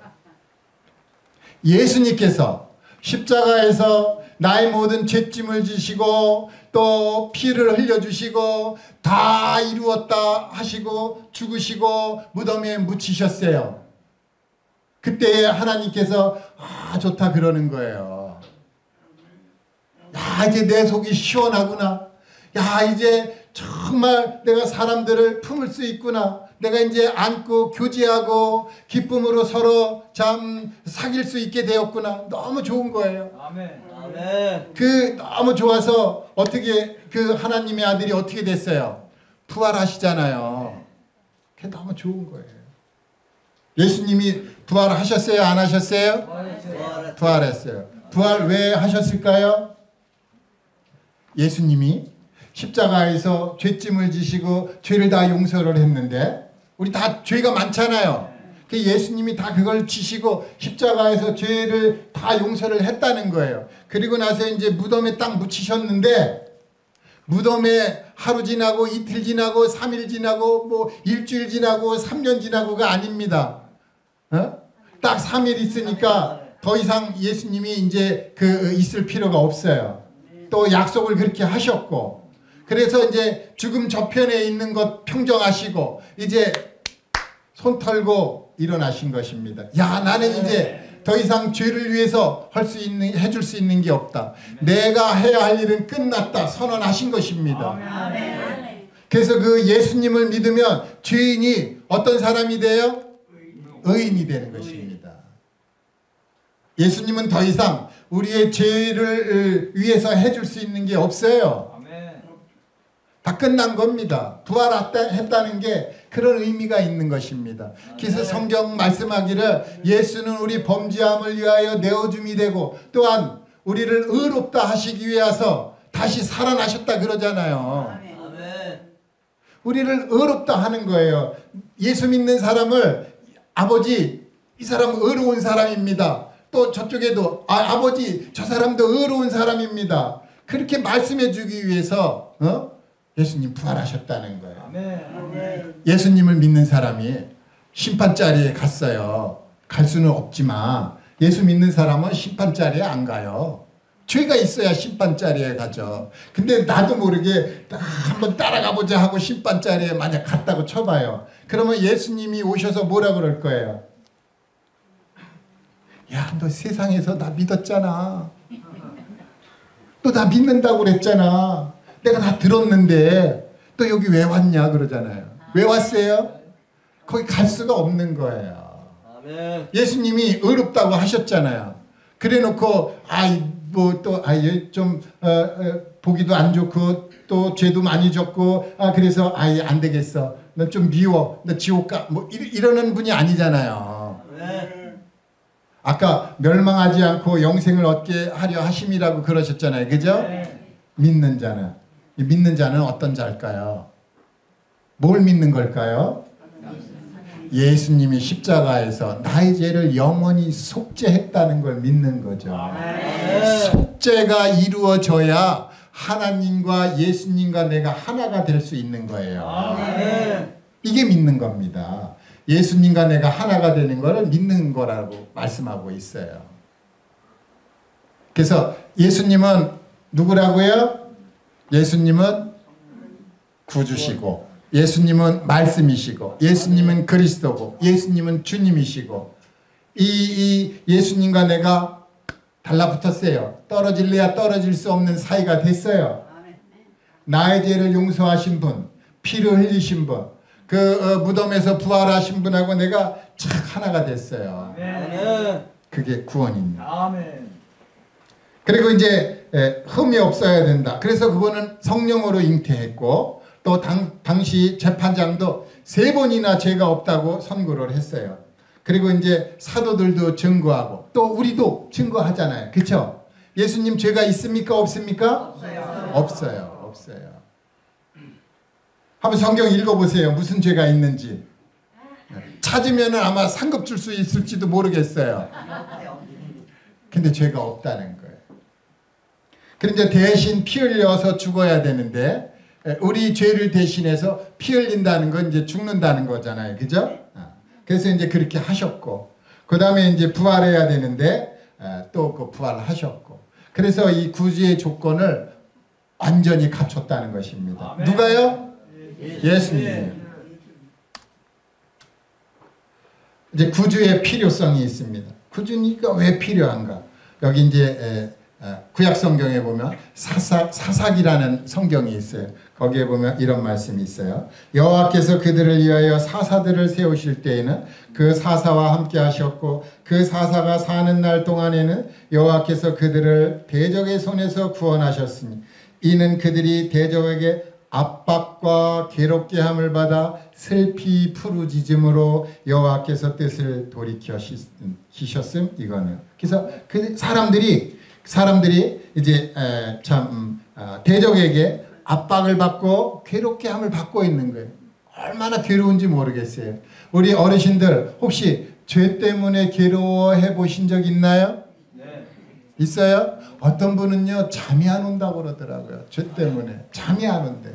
예수님께서 십자가에서 나의 모든 죄짐을 지시고 또 피를 흘려주시고 다 이루었다 하시고 죽으시고 무덤에 묻히셨어요. 그때 하나님께서 좋다 그러는 거예요. 야, 이제 내 속이 시원하구나. 야, 이제 정말 내가 사람들을 품을 수 있구나. 내가 이제 안고 교제하고 기쁨으로 서로 참 사귈 수 있게 되었구나. 너무 좋은 거예요. 아멘. 아멘. 그 너무 좋아서 어떻게 그 하나님의 아들이 어떻게 됐어요? 부활하시잖아요. 그게 너무 좋은 거예요. 예수님이 부활하셨어요? 안 하셨어요? 부활했어요. 부활 왜 하셨을까요? 예수님이 십자가에서 죄짐을 지시고 죄를 다 용서를 했는데 우리 다 죄가 많잖아요. 그 예수님이 다 그걸 지시고 십자가에서 죄를 다 용서를 했다는 거예요. 그리고 나서 이제 무덤에 딱 묻히셨는데 무덤에 하루 지나고 이틀 지나고 3일 지나고 뭐 일주일 지나고 3년 지나고가 아닙니다. 딱 3일 있으니까 더 이상 예수님이 이제 있을 필요가 없어요. 또 약속을 그렇게 하셨고 그래서 이제 죽음 저편에 있는 것 평정하시고 이제 손 털고 일어나신 것입니다. 야, 나는 이제 더 이상 죄를 위해서 해줄 수 있는 게 없다. 내가 해야 할 일은 끝났다 선언하신 것입니다. 그래서 그 예수님을 믿으면 죄인이 어떤 사람이 돼요? 의인이 되는 것입니다. 예수님은 더 이상 우리의 죄를 위해서 해줄 수 있는 게 없어요. 다 끝난 겁니다. 부활했다는 게 그런 의미가 있는 것입니다. 그래서 성경 말씀하기를 예수는 우리 범죄함을 위하여 내어줌이 되고 또한 우리를 의롭다 하시기 위해서 다시 살아나셨다 그러잖아요. 우리를 의롭다 하는 거예요. 예수 믿는 사람을 아버지 이 사람 의로운 사람입니다. 또 저쪽에도 아버지 저 사람도 의로운 사람입니다. 그렇게 말씀해 주기 위해서 예수님 부활하셨다는 거예요. 아멘. 예수님을 믿는 사람이 심판자리에 갔어요. 갈 수는 없지만 예수 믿는 사람은 심판자리에 안 가요. 죄가 있어야 심판 자리에 가죠. 근데 나도 모르게 한번 따라가 보자 하고 심판 자리에 만약 갔다고 쳐봐요. 그러면 예수님이 오셔서 뭐라 그럴 거예요? 야, 너 세상에서 나 믿었잖아. 너 나 믿는다고 그랬잖아. 내가 다 들었는데 또 여기 왜 왔냐 그러잖아요. 왜 왔어요? 거기 갈 수가 없는 거예요. 아멘. 예수님이 의롭다고 하셨잖아요. 그래놓고 좀 보기도 안 좋고 또 죄도 많이 졌고 그래서 안 되겠어. 너 좀 미워. 너 지옥 가. 뭐 이러는 분이 아니잖아요. 아멘. 아까 멸망하지 않고 영생을 얻게 하려 하심이라고 그러셨잖아요. 그죠? 믿는 자는. 이 믿는 자는 어떤 자일까요? 뭘 믿는 걸까요? 예수님이 십자가에서 나의 죄를 영원히 속죄했다는 걸 믿는 거죠. 속죄가 이루어져야 하나님과 예수님과 내가 하나가 될 수 있는 거예요. 이게 믿는 겁니다. 예수님과 내가 하나가 되는 것을 믿는 거라고 말씀하고 있어요. 그래서 예수님은 누구라고요? 예수님은 구주시고, 예수님은 말씀이시고, 예수님은 그리스도고, 예수님은 주님이시고, 이 예수님과 내가 달라붙었어요. 떨어질래야 떨어질 수 없는 사이가 됐어요. 나의 죄를 용서하신 분, 피를 흘리신 분, 그 무덤에서 부활하신 분하고 내가 착 하나가 됐어요. 그게 구원입니다. 아멘. 그리고 이제 흠이 없어야 된다. 그래서 그분은 성령으로 잉태했고 또 당시 재판장도 3번이나 죄가 없다고 선고를 했어요. 그리고 이제 사도들도 증거하고 또 우리도 증거하잖아요. 그렇죠? 예수님 죄가 있습니까? 없습니까? 없어요. 없어요. 한번 성경 읽어보세요. 무슨 죄가 있는지. 찾으면 아마 상급 줄 수 있을지도 모르겠어요. 근데 죄가 없다는 거예요. 그런데 대신 피 흘려서 죽어야 되는데 우리 죄를 대신해서 피 흘린다는 건 이제 죽는다는 거잖아요. 그죠? 그래서 이제 그렇게 하셨고 그 다음에 이제 부활해야 되는데 또 그 부활하셨고 그래서 이 구주의 조건을 완전히 갖췄다는 것입니다. 아멘. 누가요? 예수님. 이제 구주의 필요성이 있습니다. 구주니까 왜 필요한가? 여기 이제 구약 성경에 보면 사사기라는 성경이 있어요. 거기에 보면 이런 말씀이 있어요. 여호와께서 그들을 위하여 사사들을 세우실 때에는 그 사사와 함께 하셨고 그 사사가 사는 날 동안에는 여호와께서 그들을 대적의 손에서 구원하셨으니 이는 그들이 대적에게 압박과 괴롭게 함을 받아 슬피 푸르짖음으로 여호와께서 뜻을 돌이키셨음 이거는. 그래서 그 사람들이 이제 대적에게 압박을 받고 괴롭게 함을 받고 있는 거예요. 얼마나 괴로운지 모르겠어요. 우리 어르신들 혹시 죄 때문에 괴로워해 보신 적 있나요? 네. 있어요? 어떤 분은요 잠이 안 온다고 그러더라고요. 죄 때문에 잠이 안 온대.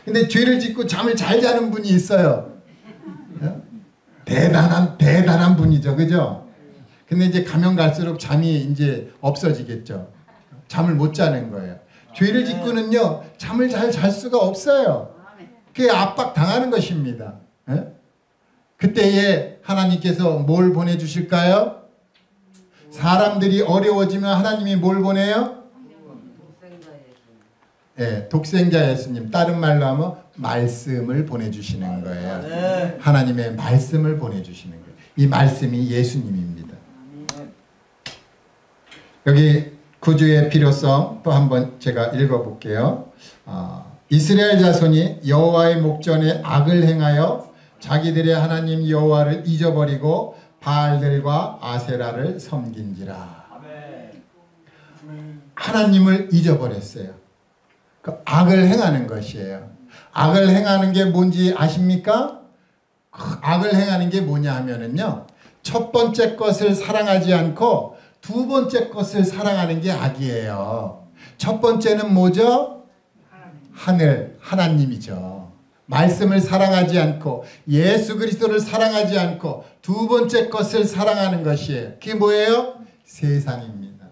근데 죄를 짓고 잠을 잘 자는 분이 있어요. 대단한 분이죠. 그죠? 근데 이제 가면 갈수록 잠이 이제 없어지겠죠. 잠을 못 자는 거예요. 죄를 짓고는요 잠을 잘 잘 수가 없어요. 그게 압박 당하는 것입니다. 그때에 하나님께서 뭘 보내주실까요? 사람들이 어려워지면 하나님이 뭘 보내요? 독생자 예수님. 다른 말로 하면 말씀을 보내주시는 거예요. 하나님의 말씀을 보내주시는 거예요. 이 말씀이 예수님입니다. 여기 구주의 필요성 또 한번 제가 읽어볼게요. 이스라엘 자손이 여호와의 목전에 악을 행하여 자기들의 하나님 여호와를 잊어버리고 바알들과 아세라를 섬긴지라. 하나님을 잊어버렸어요. 그 악을 행하는 것이에요. 악을 행하는 게 뭔지 아십니까? 악을 행하는 게 뭐냐 하면은요. 첫 번째 것을 사랑하지 않고 두 번째 것을 사랑하는 게 악이에요. 첫 번째는 뭐죠? 하나님이죠. 말씀을 사랑하지 않고 예수 그리스도를 사랑하지 않고 두 번째 것을 사랑하는 것이에요. 그게 뭐예요? 세상입니다.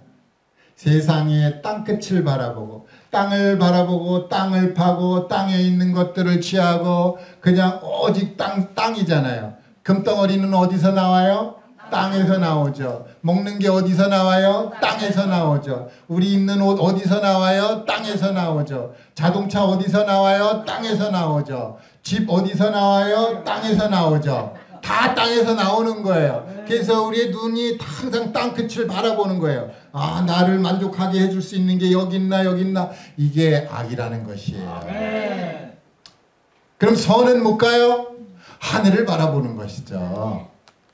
세상의 땅끝을 바라보고 땅을 바라보고 땅을 파고 땅에 있는 것들을 취하고 그냥 오직 땅이잖아요. 금덩어리는 어디서 나와요? 땅에서 나오죠. 먹는 게 어디서 나와요? 땅에서 나오죠. 우리 입는 옷 어디서 나와요? 땅에서 나오죠. 자동차 어디서 나와요? 땅에서 나오죠. 집 어디서 나와요? 땅에서 나오죠. 다 땅에서 나오는 거예요. 그래서 우리의 눈이 항상 땅끝을 바라보는 거예요. 아, 나를 만족하게 해줄 수 있는 게 여기 있나 여기 있나. 이게 악이라는 것이에요. 그럼 선은 못 가요? 하늘을 바라보는 것이죠.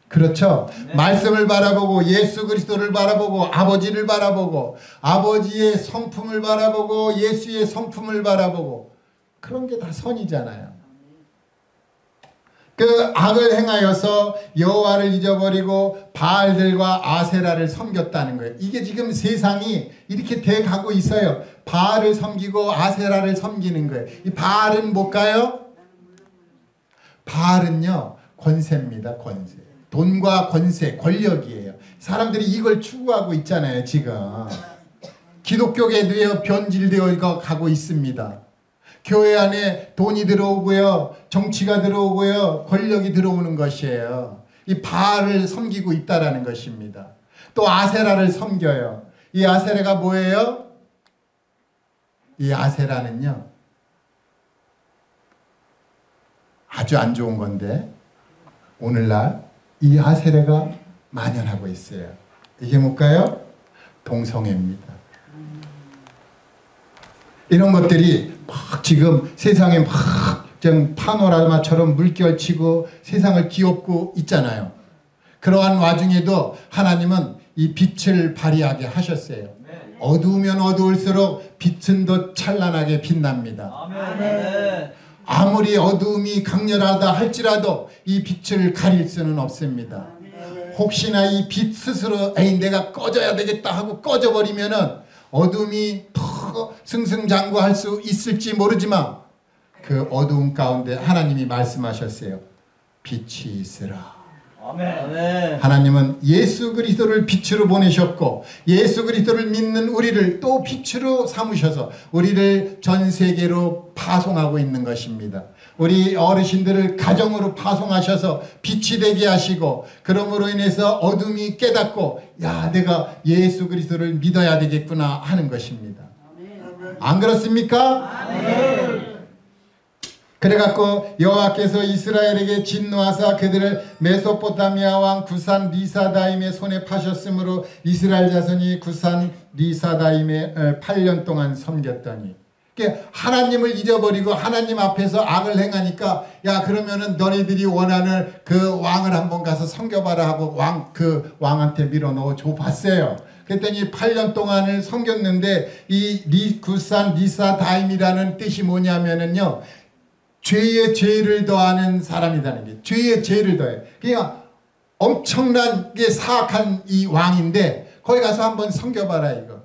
그렇죠. 말씀을 바라보고 예수 그리스도를 바라보고 아버지를 바라보고 아버지의 성품을 바라보고 예수의 성품을 바라보고 그런 게 다 선이잖아요. 그 악을 행하여서 여호와를 잊어버리고 바알들과 아세라를 섬겼다는 거예요. 이게 지금 세상이 이렇게 돼가고 있어요. 바알을 섬기고 아세라를 섬기는 거예요. 이 바알은 뭘까요? 바알은요, 권세입니다. 권세. 돈과 권세, 권력이에요. 사람들이 이걸 추구하고 있잖아요. 지금 기독교계도 변질되어 가고 있습니다. 교회 안에 돈이 들어오고요, 정치가 들어오고요, 권력이 들어오는 것이에요. 이 바알을 섬기고 있다라는 것입니다. 또 아세라를 섬겨요. 이 아세라가 뭐예요? 이 아세라는요, 아주 안 좋은 건데 오늘날 이 아세라가 만연하고 있어요. 이게 뭘까요? 동성애입니다. 이런 것들이 막 지금 세상에 막 파노라마처럼 물결치고 세상을 뒤엎고 있잖아요. 그러한 와중에도 하나님은 이 빛을 발휘하게 하셨어요. 어두우면 어두울수록 빛은 더 찬란하게 빛납니다. 아무리 어두움이 강렬하다 할지라도 이 빛을 가릴 수는 없습니다. 혹시나 이 빛 스스로 에이 내가 꺼져야 되겠다 하고 꺼져버리면은 어둠이 더 승승장구할 수 있을지 모르지만 그 어두움 가운데 하나님이 말씀하셨어요. 빛이 있으라. 아멘. 하나님은 예수 그리스도를 빛으로 보내셨고 예수 그리스도를 믿는 우리를 또 빛으로 삼으셔서 우리를 전 세계로 파송하고 있는 것입니다. 우리 어르신들을 가정으로 파송하셔서 빛이 되게 하시고 그러므로 인해서 어둠이 깨닫고 야 내가 예수 그리스도를 믿어야 되겠구나 하는 것입니다. 안 그렇습니까? 그래갖고 여호와께서 이스라엘에게 진노하사 그들을 메소포타미아 왕 구산 리사다임의 손에 파셨으므로 이스라엘 자손이 구산 리사다임에 8년 동안 섬겼더니 하나님을 잊어버리고 하나님 앞에서 악을 행하니까 야 그러면은 너네들이 원하는 그 왕을 한번 가서 섬겨봐라 하고 그 왕한테 밀어넣어 줘 봤어요. 그랬더니 8년 동안을 섬겼는데 이 구산 리사다임이라는 뜻이 뭐냐면은요, 죄에 죄를 더하는 사람이라는 게 죄에 죄를 더해요. 그냥 엄청나게 사악한 이 왕인데 거기 가서 한번 섬겨봐라 이거.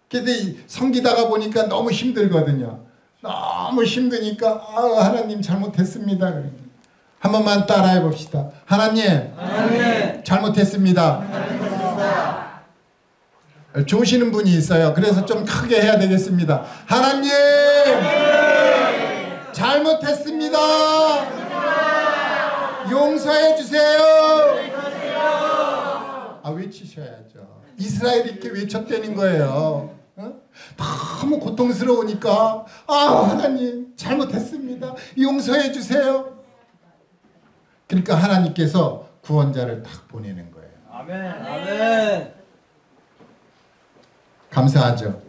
근데 섬기다가 보니까 너무 힘들거든요. 너무 힘드니까 하나님 잘못했습니다. 한 번만 따라해 봅시다. 하나님 잘못했습니다. 좋으시는 분이 있어요. 그래서 좀 크게 해야 되겠습니다. 하나님 잘못했습니다. 용서해 주세요. 외치셔야죠. 이스라엘이 이렇게 외쳤다는 거예요. 너무 고통스러우니까 하나님 잘못했습니다. 용서해 주세요. 그러니까 하나님께서 구원자를 딱 보내는 거예요. 아멘. 감사하죠.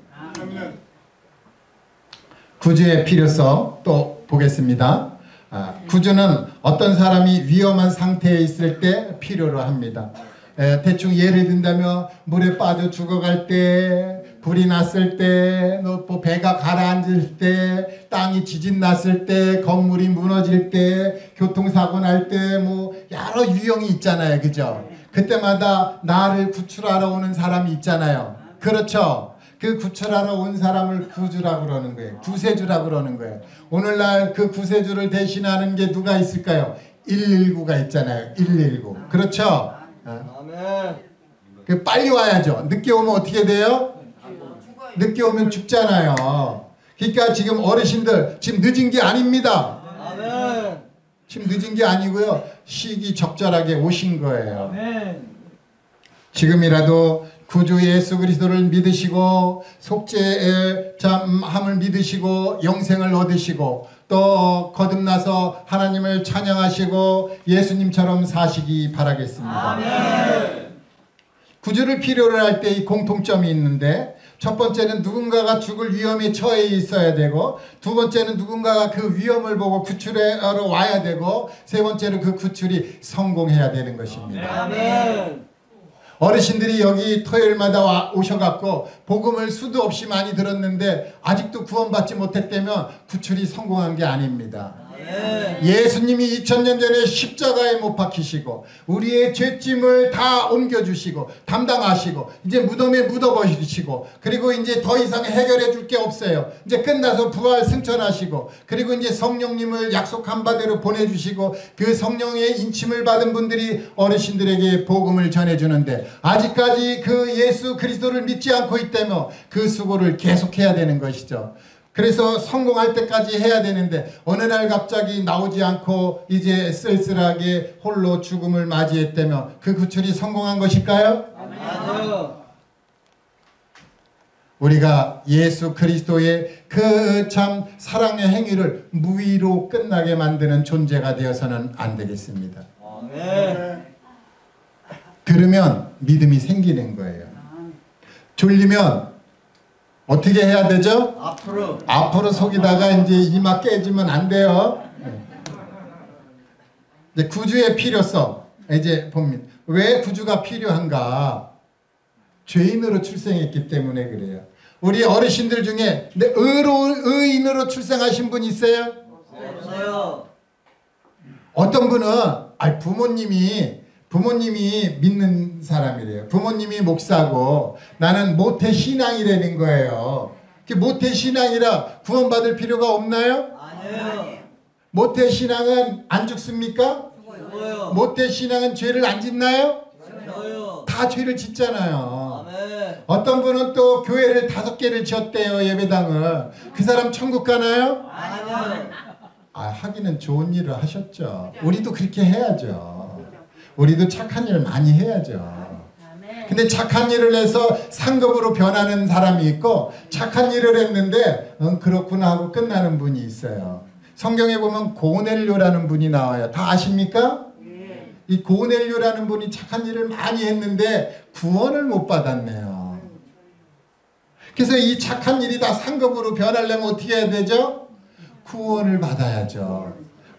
구주의 필요성 또 보겠습니다. 구주는 어떤 사람이 위험한 상태에 있을 때 필요로 합니다. 대충 예를 든다면 물에 빠져 죽어갈 때, 불이 났을 때, 뭐 배가 가라앉을 때, 땅이 지진 났을 때, 건물이 무너질 때, 교통사고 날 때, 뭐 여러 유형이 있잖아요. 그죠? 그때마다 나를 구출하러 오는 사람이 있잖아요. 그렇죠? 그 구출하러 온 사람을 구주라고 그러는 거예요. 구세주라고 그러는 거예요. 오늘날 그 구세주를 대신하는 게 누가 있을까요? 119가 있잖아요. 119. 그렇죠? 아멘. 빨리 와야죠. 늦게 오면 어떻게 돼요? 늦게 오면 죽잖아요. 그러니까 지금 어르신들 지금 늦은 게 아닙니다. 아멘. 지금 늦은 게 아니고요. 시기 적절하게 오신 거예요. 아멘. 지금이라도 구주 예수 그리스도를 믿으시고 속죄의 함을 믿으시고 영생을 얻으시고 또 거듭나서 하나님을 찬양하시고 예수님처럼 사시기 바라겠습니다. 아멘. 구주를 필요로 할 때 이 공통점이 있는데 첫 번째는 누군가가 죽을 위험에 처해 있어야 되고 두 번째는 누군가가 그 위험을 보고 구출하러 와야 되고 세 번째는 그 구출이 성공해야 되는 것입니다. 아멘. 어르신들이 여기 토요일마다 오셔갖고 복음을 수도 없이 많이 들었는데 아직도 구원받지 못했다면 구출이 성공한 게 아닙니다. 예수님이 2000년 전에 십자가에 못 박히시고 우리의 죄짐을 다 옮겨주시고 담당하시고 이제 무덤에 묻어버리시고 그리고 이제 더 이상 해결해 줄 게 없어요. 이제 끝나서 부활 승천하시고 그리고 이제 성령님을 약속한 바대로 보내주시고 그 성령의 인침을 받은 분들이 어르신들에게 복음을 전해주는데 아직까지 그 예수 그리스도를 믿지 않고 있다며 그 수고를 계속해야 되는 것이죠. 그래서 성공할 때까지 해야 되는데 어느 날 갑자기 나오지 않고 이제 쓸쓸하게 홀로 죽음을 맞이했다며 그 구출이 성공한 것일까요? 아니요. 우리가 예수 그리스도의 그 참 사랑의 행위를 무의로 끝나게 만드는 존재가 되어서는 안 되겠습니다. 아멘. 들으면 믿음이 생기는 거예요. 졸리면 어떻게 해야 되죠? 앞으로 속이다가 이제 이마 깨지면 안 돼요. 이제 구주의 필요성 이제 봅니다. 왜 구주가 필요한가? 죄인으로 출생했기 때문에 그래요. 우리 어르신들 중에 의인으로 출생하신 분 있어요? 없어요. 어떤 분은 부모님이 믿는 사람이래요. 부모님이 목사고 나는 모태신앙이라는 거예요. 모태신앙이라 구원받을 필요가 없나요? 아니에요. 모태신앙은 안 죽습니까? 죽어요. 모태신앙은 죄를 안 짓나요? 죽어요. 다 죄를 짓잖아요. 아멘. 어떤 분은 또 교회를 5개를 지었대요. 예배당을. 그 사람 천국 가나요? 아니요. 하기는 좋은 일을 하셨죠. 우리도 그렇게 해야죠. 우리도 착한 일을 많이 해야죠. 근데 착한 일을 해서 상급으로 변하는 사람이 있고 착한 일을 했는데 그렇구나 하고 끝나는 분이 있어요. 성경에 보면 고넬료라는 분이 나와요. 다 아십니까? 이 고넬료라는 분이 착한 일을 많이 했는데 구원을 못 받았네요. 그래서 이 착한 일이 다 상급으로 변하려면 어떻게 해야 되죠? 구원을 받아야죠.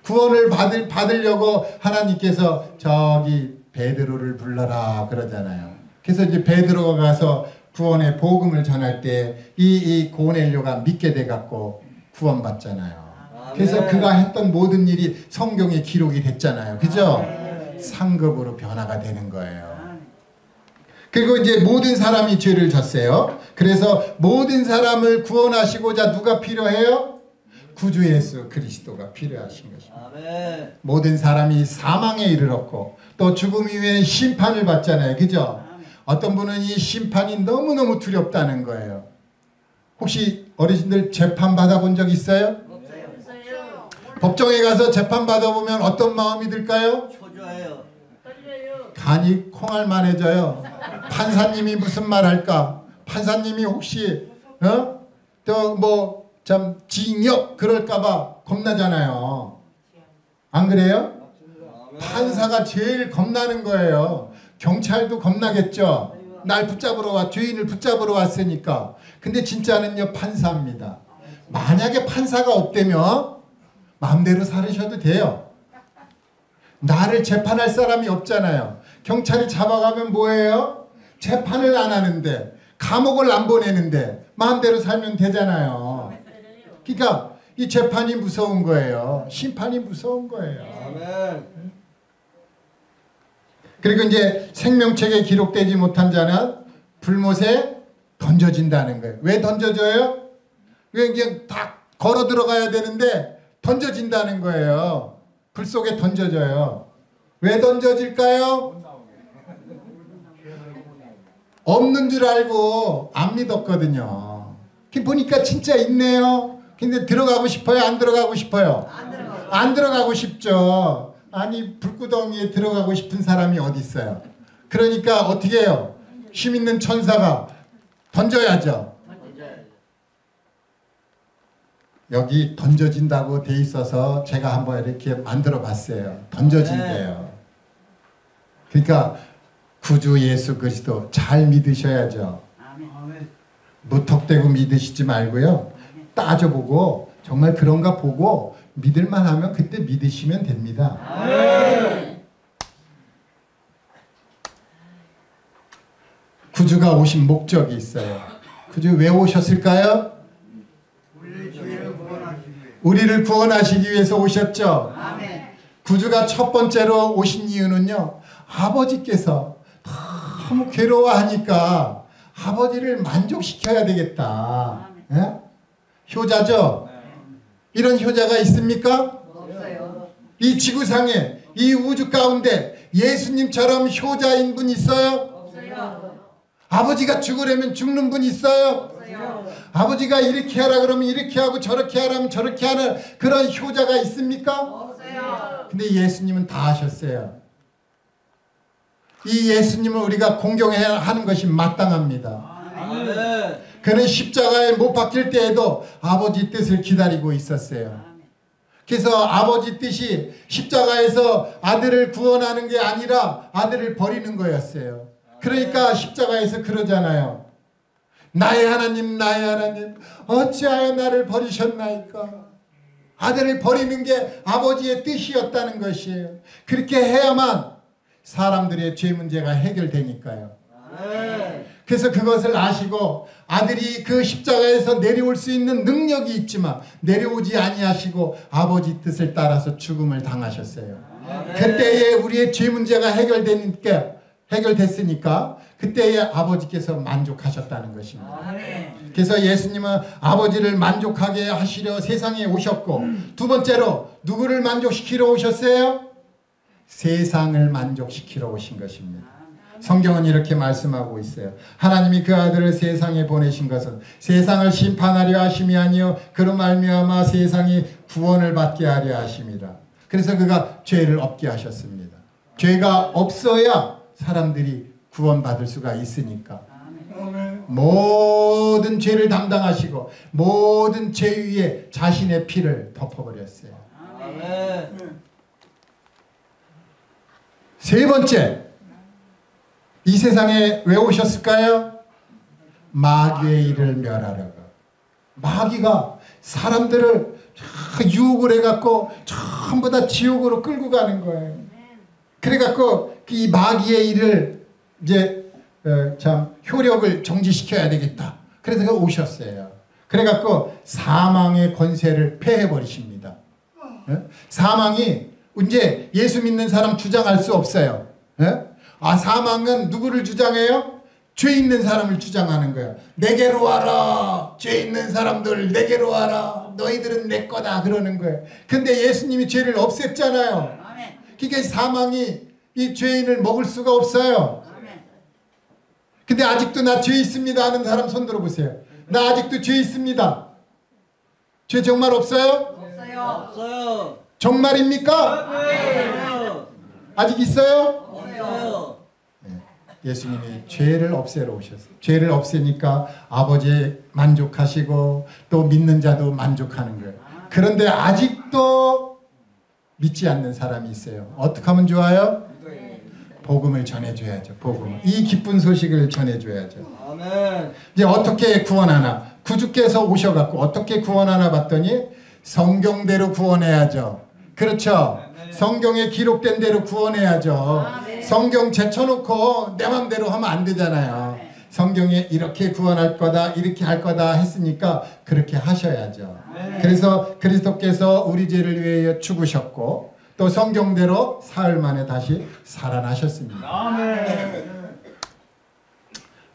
구원을 받으려고 하나님께서 저기 베드로를 불러라 그러잖아요. 그래서 이제 베드로가 가서 구원의 복음을 전할 때 이 고넬료가 믿게 돼 갖고 구원받잖아요. 그래서 그가 했던 모든 일이 성경에 기록이 됐잖아요. 그죠? 상급으로 변화가 되는 거예요. 그리고 이제 모든 사람이 죄를 졌어요. 그래서 모든 사람을 구원하시고자 누가 필요해요? 구주 예수 그리스도가 필요하신 것입니다. 아멘. 모든 사람이 사망에 이르렀고 또 죽음 이후에는 심판을 받잖아요. 그죠? 어떤 분은 이 심판이 너무너무 두렵다는 거예요. 혹시 어르신들 재판 받아본 적 있어요? 없어요. 법정에 가서 재판 받아보면 어떤 마음이 들까요? 초조해요. 간이 콩알만해져요. 판사님이 무슨 말 할까? 판사님이 혹시 또 뭐 참 징역 그럴까봐 겁나잖아요. 안 그래요? 판사가 제일 겁나는 거예요. 경찰도 겁나겠죠. 날 붙잡으러 죄인을 붙잡으러 왔으니까. 근데 진짜는요 판사입니다. 만약에 판사가 없다면 마음대로 살으셔도 돼요. 나를 재판할 사람이 없잖아요. 경찰이 잡아가면 뭐예요? 재판을 안 하는데 감옥을 안 보내는데 마음대로 살면 되잖아요. 그러니까 이 재판이 무서운 거예요. 심판이 무서운 거예요. 아멘. 그리고 이제 생명책에 기록되지 못한 자는 불못에 던져진다는 거예요. 왜 던져져요? 왜 그냥 다 걸어 들어가야 되는데 던져진다는 거예요. 불 속에 던져져요. 왜 던져질까요? 없는 줄 알고 안 믿었거든요. 보니까 진짜 있네요. 근데 들어가고 싶어요? 안 들어가고 싶어요? 안 들어가고 싶죠. 아니 불구덩이에 들어가고 싶은 사람이 어디 있어요? 그러니까 어떻게 해요? 힘 있는 천사가 던져야죠. 여기 던져진다고 돼 있어서 제가 한번 이렇게 만들어 봤어요. 던져진대요. 그러니까 구주 예수 그리스도 잘 믿으셔야죠. 무턱대고 믿으시지 말고요. 따져보고 정말 그런가 보고 믿을만 하면 그때 믿으시면 됩니다. 구주가 오신 목적이 있어요. 구주 왜 오셨을까요? 우리를 구원하시기 위해서 오셨죠. 구주가 첫 번째로 오신 이유는요. 아버지께서 너무 괴로워하니까 아버지를 만족시켜야 되겠다. 예? 효자죠? 이런 효자가 있습니까? 없어요. 이 지구상에 이 우주 가운데 예수님처럼 효자인 분 있어요? 없어요. 아버지가 죽으려면 죽는 분 있어요? 없어요. 아버지가 이렇게 하라 그러면 이렇게 하고 저렇게 하라면 저렇게 하는 그런 효자가 있습니까? 없어요. 근데 예수님은 다 하셨어요. 이 예수님을 우리가 공경해야 하는 것이 마땅합니다. 그는 십자가에 못 박힐 때에도 아버지 뜻을 기다리고 있었어요. 그래서 아버지 뜻이 십자가에서 아들을 구원하는 게 아니라 아들을 버리는 거였어요. 그러니까 십자가에서 그러잖아요. 나의 하나님 나의 하나님 어찌하여 나를 버리셨나이까. 아들을 버리는 게 아버지의 뜻이었다는 것이에요. 그렇게 해야만 사람들의 죄 문제가 해결되니까요. 그래서 그것을 아시고 아들이 그 십자가에서 내려올 수 있는 능력이 있지만 내려오지 아니하시고 아버지 뜻을 따라서 죽음을 당하셨어요. 그때에 우리의 죄 문제가 해결됐으니까 그때에 아버지께서 만족하셨다는 것입니다. 그래서 예수님은 아버지를 만족하게 하시려 세상에 오셨고 두 번째로 누구를 만족시키러 오셨어요? 세상을 만족시키러 오신 것입니다. 성경은 이렇게 말씀하고 있어요. 하나님이 그 아들을 세상에 보내신 것은 세상을 심판하려 하심이 아니요 그로 말미암아 세상이 구원을 받게 하려 하심이라. 그래서 그가 죄를 없게 하셨습니다. 죄가 없어야 사람들이 구원받을 수가 있으니까. 모든 죄를 담당하시고 모든 죄 위에 자신의 피를 덮어버렸어요. 세 번째, 이 세상에 왜 오셨을까요? 마귀의 일을 멸하려고. 마귀가 사람들을 유혹을 해갖고 전부 다 지옥으로 끌고 가는 거예요. 그래갖고 이 마귀의 일을 이제 참 효력을 정지시켜야 되겠다. 그래서 오셨어요. 그래갖고 사망의 권세를 폐해버리십니다. 사망이 이제 예수 믿는 사람 주장할 수 없어요. 사망은 누구를 주장해요? 죄 있는 사람을 주장하는 거예요. 내게로 와라. 죄 있는 사람들 내게로 와라. 너희들은 내 거다 그러는 거예요. 근데 예수님이 죄를 없앴잖아요. 그러니까 사망이 이 죄인을 먹을 수가 없어요. 근데 아직도 나 죄 있습니다 하는 사람 손 들어보세요. 나 아직도 죄 있습니다. 죄 정말 없어요? 없어요. 정말입니까? 아직 있어요? 없어요. 예수님이 죄를 없애러 오셨어요. 죄를 없애니까 아버지 만족하시고 또 믿는 자도 만족하는 거예요. 그런데 아직도 믿지 않는 사람이 있어요. 어떻게 하면 좋아요? 복음을 전해줘야죠. 복음을. 이 기쁜 소식을 전해줘야죠. 이제 어떻게 구원하나? 구주께서 오셔갖고 어떻게 구원하나 봤더니 성경대로 구원해야죠. 그렇죠? 성경에 기록된 대로 구원해야죠. 성경 제쳐놓고 내 맘대로 하면 안 되잖아요. 성경에 이렇게 구원할 거다 이렇게 할 거다 했으니까 그렇게 하셔야죠. 그래서 그리스도께서 우리 죄를 위하여 죽으셨고 또 성경대로 사흘 만에 다시 살아나셨습니다.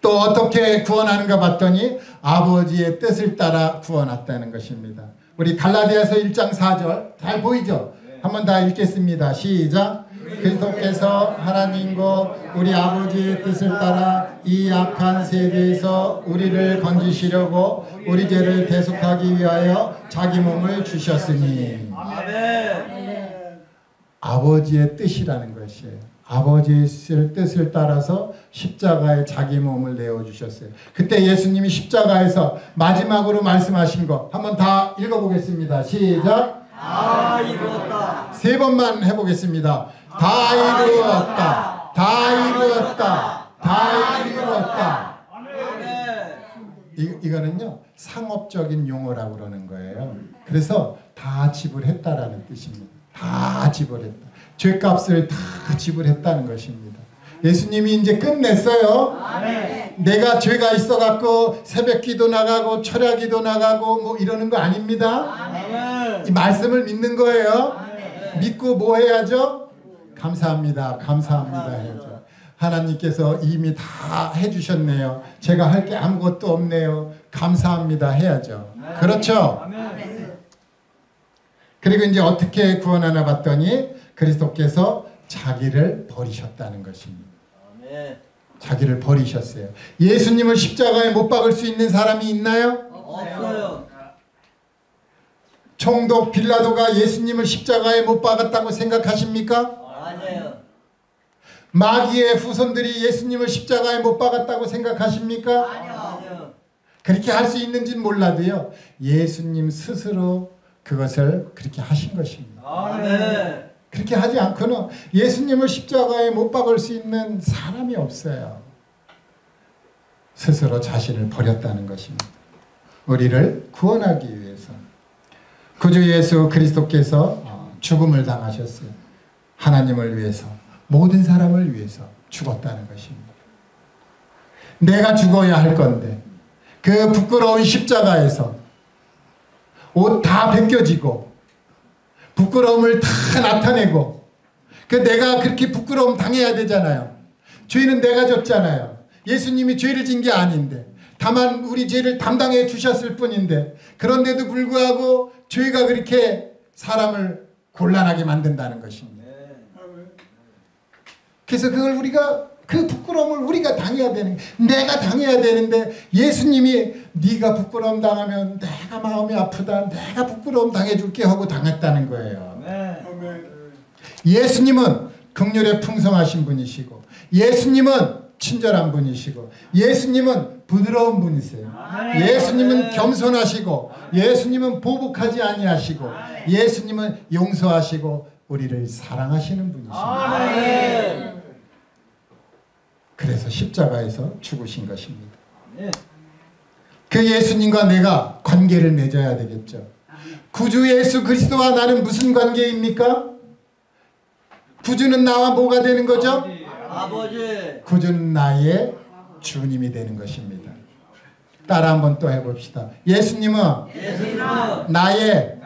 또 어떻게 구원하는가 봤더니 아버지의 뜻을 따라 구원했다는 것입니다. 우리 갈라디아서 1장 4절 잘 보이죠? 한번 다 읽겠습니다. 시작. 그리스도께서 하나님과 우리 아버지의 뜻을 따라 이 악한 세대에서 우리를 건지시려고 우리 죄를 대속하기 위하여 자기 몸을 주셨으니. 아멘. 아버지의 뜻이라는 것이에요. 아버지의 뜻을 따라서 십자가에 자기 몸을 내어주셨어요. 그때 예수님이 십자가에서 마지막으로 말씀하신 거 한번 다 읽어보겠습니다. 시작. 다 이루었다. 3번만 해보겠습니다. 다 이루었다. 다 이루었다. 다 이루었다. 아멘. 이거는요 상업적인 용어라고 그러는 거예요. 그래서 다 지불했다라는 뜻입니다. 다 지불했다. 죄값을 다 지불했다는 것입니다. 예수님이 이제 끝냈어요. 아멘. 내가 죄가 있어갖고 새벽기도 나가고 철야기도 나가고 뭐 이러는 거 아닙니다. 아멘. 이 말씀을 믿는 거예요. 아멘. 믿고 뭐 해야죠? 감사합니다. 감사합니다 해야죠. 하나님께서 이미 다 해주셨네요. 제가 할 게 아무것도 없네요. 감사합니다 해야죠. 그렇죠? 아멘. 그리고 이제 어떻게 구원하나 봤더니 그리스도께서 자기를 버리셨다는 것입니다. 아멘. 자기를 버리셨어요. 예수님을 십자가에 못 박을 수 있는 사람이 있나요? 없어요. 총독 빌라도가 예수님을 십자가에 못 박았다고 생각하십니까? 아니에요. 마귀의 후손들이 예수님을 십자가에 못 박았다고 생각하십니까? 아니요. 그렇게 할 수 있는지는 몰라도요. 예수님 스스로 그것을 그렇게 하신 것입니다. 아멘. 그렇게 하지 않고는 예수님을 십자가에 못 박을 수 있는 사람이 없어요. 스스로 자신을 버렸다는 것입니다. 우리를 구원하기 위해서. 구주 예수 그리스도께서 죽음을 당하셨어요. 하나님을 위해서, 모든 사람을 위해서 죽었다는 것입니다. 내가 죽어야 할 건데 그 부끄러운 십자가에서 옷 다 벗겨지고 부끄러움을 다 나타내고 그 내가 그렇게 부끄러움 당해야 되잖아요. 죄는 내가 졌잖아요. 예수님이 죄를 진 게 아닌데 다만 우리 죄를 담당해 주셨을 뿐인데 그런데도 불구하고 죄가 그렇게 사람을 곤란하게 만든다는 것입니다. 그래서 그걸 우리가 그 부끄러움을 우리가 당해야 되는 내가 당해야 되는데 예수님이 네가 부끄러움 당하면 내가 마음이 아프다. 내가 부끄러움 당해줄게 하고 당했다는 거예요. 예수님은 긍휼에 풍성하신 분이시고 예수님은 친절한 분이시고 예수님은 부드러운 분이세요. 예수님은 겸손하시고 예수님은 보복하지 아니하시고 예수님은 용서하시고 우리를 사랑하시는 분이십니다. 아멘. 그래서 십자가에서 죽으신 것입니다. 그 예수님과 내가 관계를 맺어야 되겠죠. 구주 예수 그리스도와 나는 무슨 관계입니까? 구주는 나와 뭐가 되는 거죠? 아버지. 구주는 나의 주님이 되는 것입니다. 따라 한번 또 해봅시다. 예수님은 나의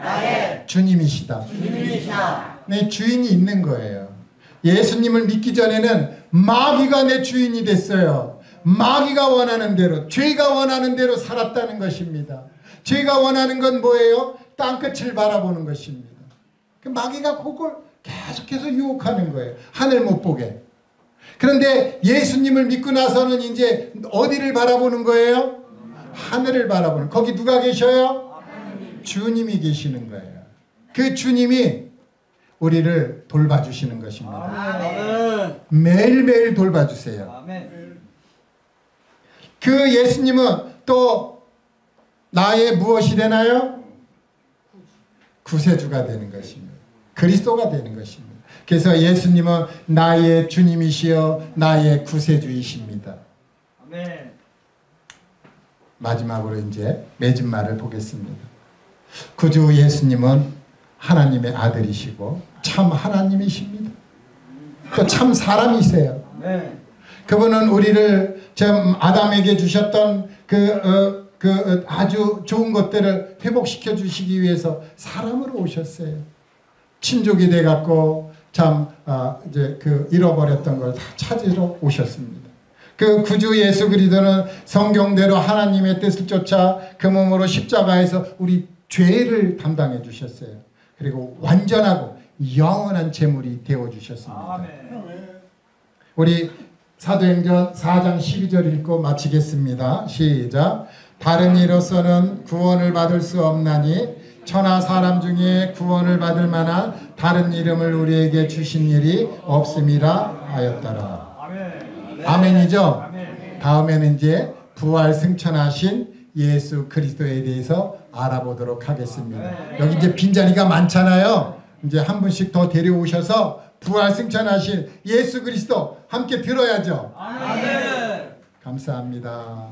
주님이시다. 주님이시다. 내 주인이 있는 거예요. 예수님을 믿기 전에는 마귀가 내 주인이 됐어요. 마귀가 원하는 대로, 죄가 원하는 대로 살았다는 것입니다. 죄가 원하는 건 뭐예요? 땅끝을 바라보는 것입니다. 그 마귀가 그걸 계속해서 유혹하는 거예요. 하늘 못 보게. 그런데 예수님을 믿고 나서는 이제 어디를 바라보는 거예요? 하늘을 바라보는. 거기 누가 계셔요? 주님이 계시는 거예요. 그 주님이 우리를 돌봐주시는 것입니다. 아멘. 매일매일 돌봐주세요. 아멘. 그 예수님은 또 나의 무엇이 되나요? 구세주가 되는 것입니다. 그리스도가 되는 것입니다. 그래서 예수님은 나의 주님이시여 나의 구세주이십니다. 아멘. 마지막으로 이제 맺은 말을 보겠습니다. 구주 예수님은 하나님의 아들이시고 참 하나님이십니다. 또 참 사람이세요. 네. 그분은 우리를 참 아담에게 주셨던 그 아주 좋은 것들을 회복시켜 주시기 위해서 사람으로 오셨어요. 친족이 돼 갖고 참 이제 그 잃어버렸던 걸 다 찾으러 오셨습니다. 그 구주 예수 그리스도는 성경대로 하나님의 뜻을 쫓아 그 몸으로 십자가에서 우리 죄를 담당해 주셨어요. 그리고 완전하고 영원한 재물이 되어주셨습니다. 아멘. 우리 사도행전 4장 12절 읽고 마치겠습니다. 시작. 다른 이로서는 구원을 받을 수 없나니 천하 사람 중에 구원을 받을 만한 다른 이름을 우리에게 주신 일이 없음이라 하였더라. 아멘. 아멘이죠? 아멘. 다음에는 이제 부활 승천하신 예수 그리스도에 대해서 알아보도록 하겠습니다. 여기 이제 빈자리가 많잖아요. 이제 한 분씩 더 데려오셔서 부활 승천하신 예수 그리스도 함께 들어야죠. 아멘. 감사합니다.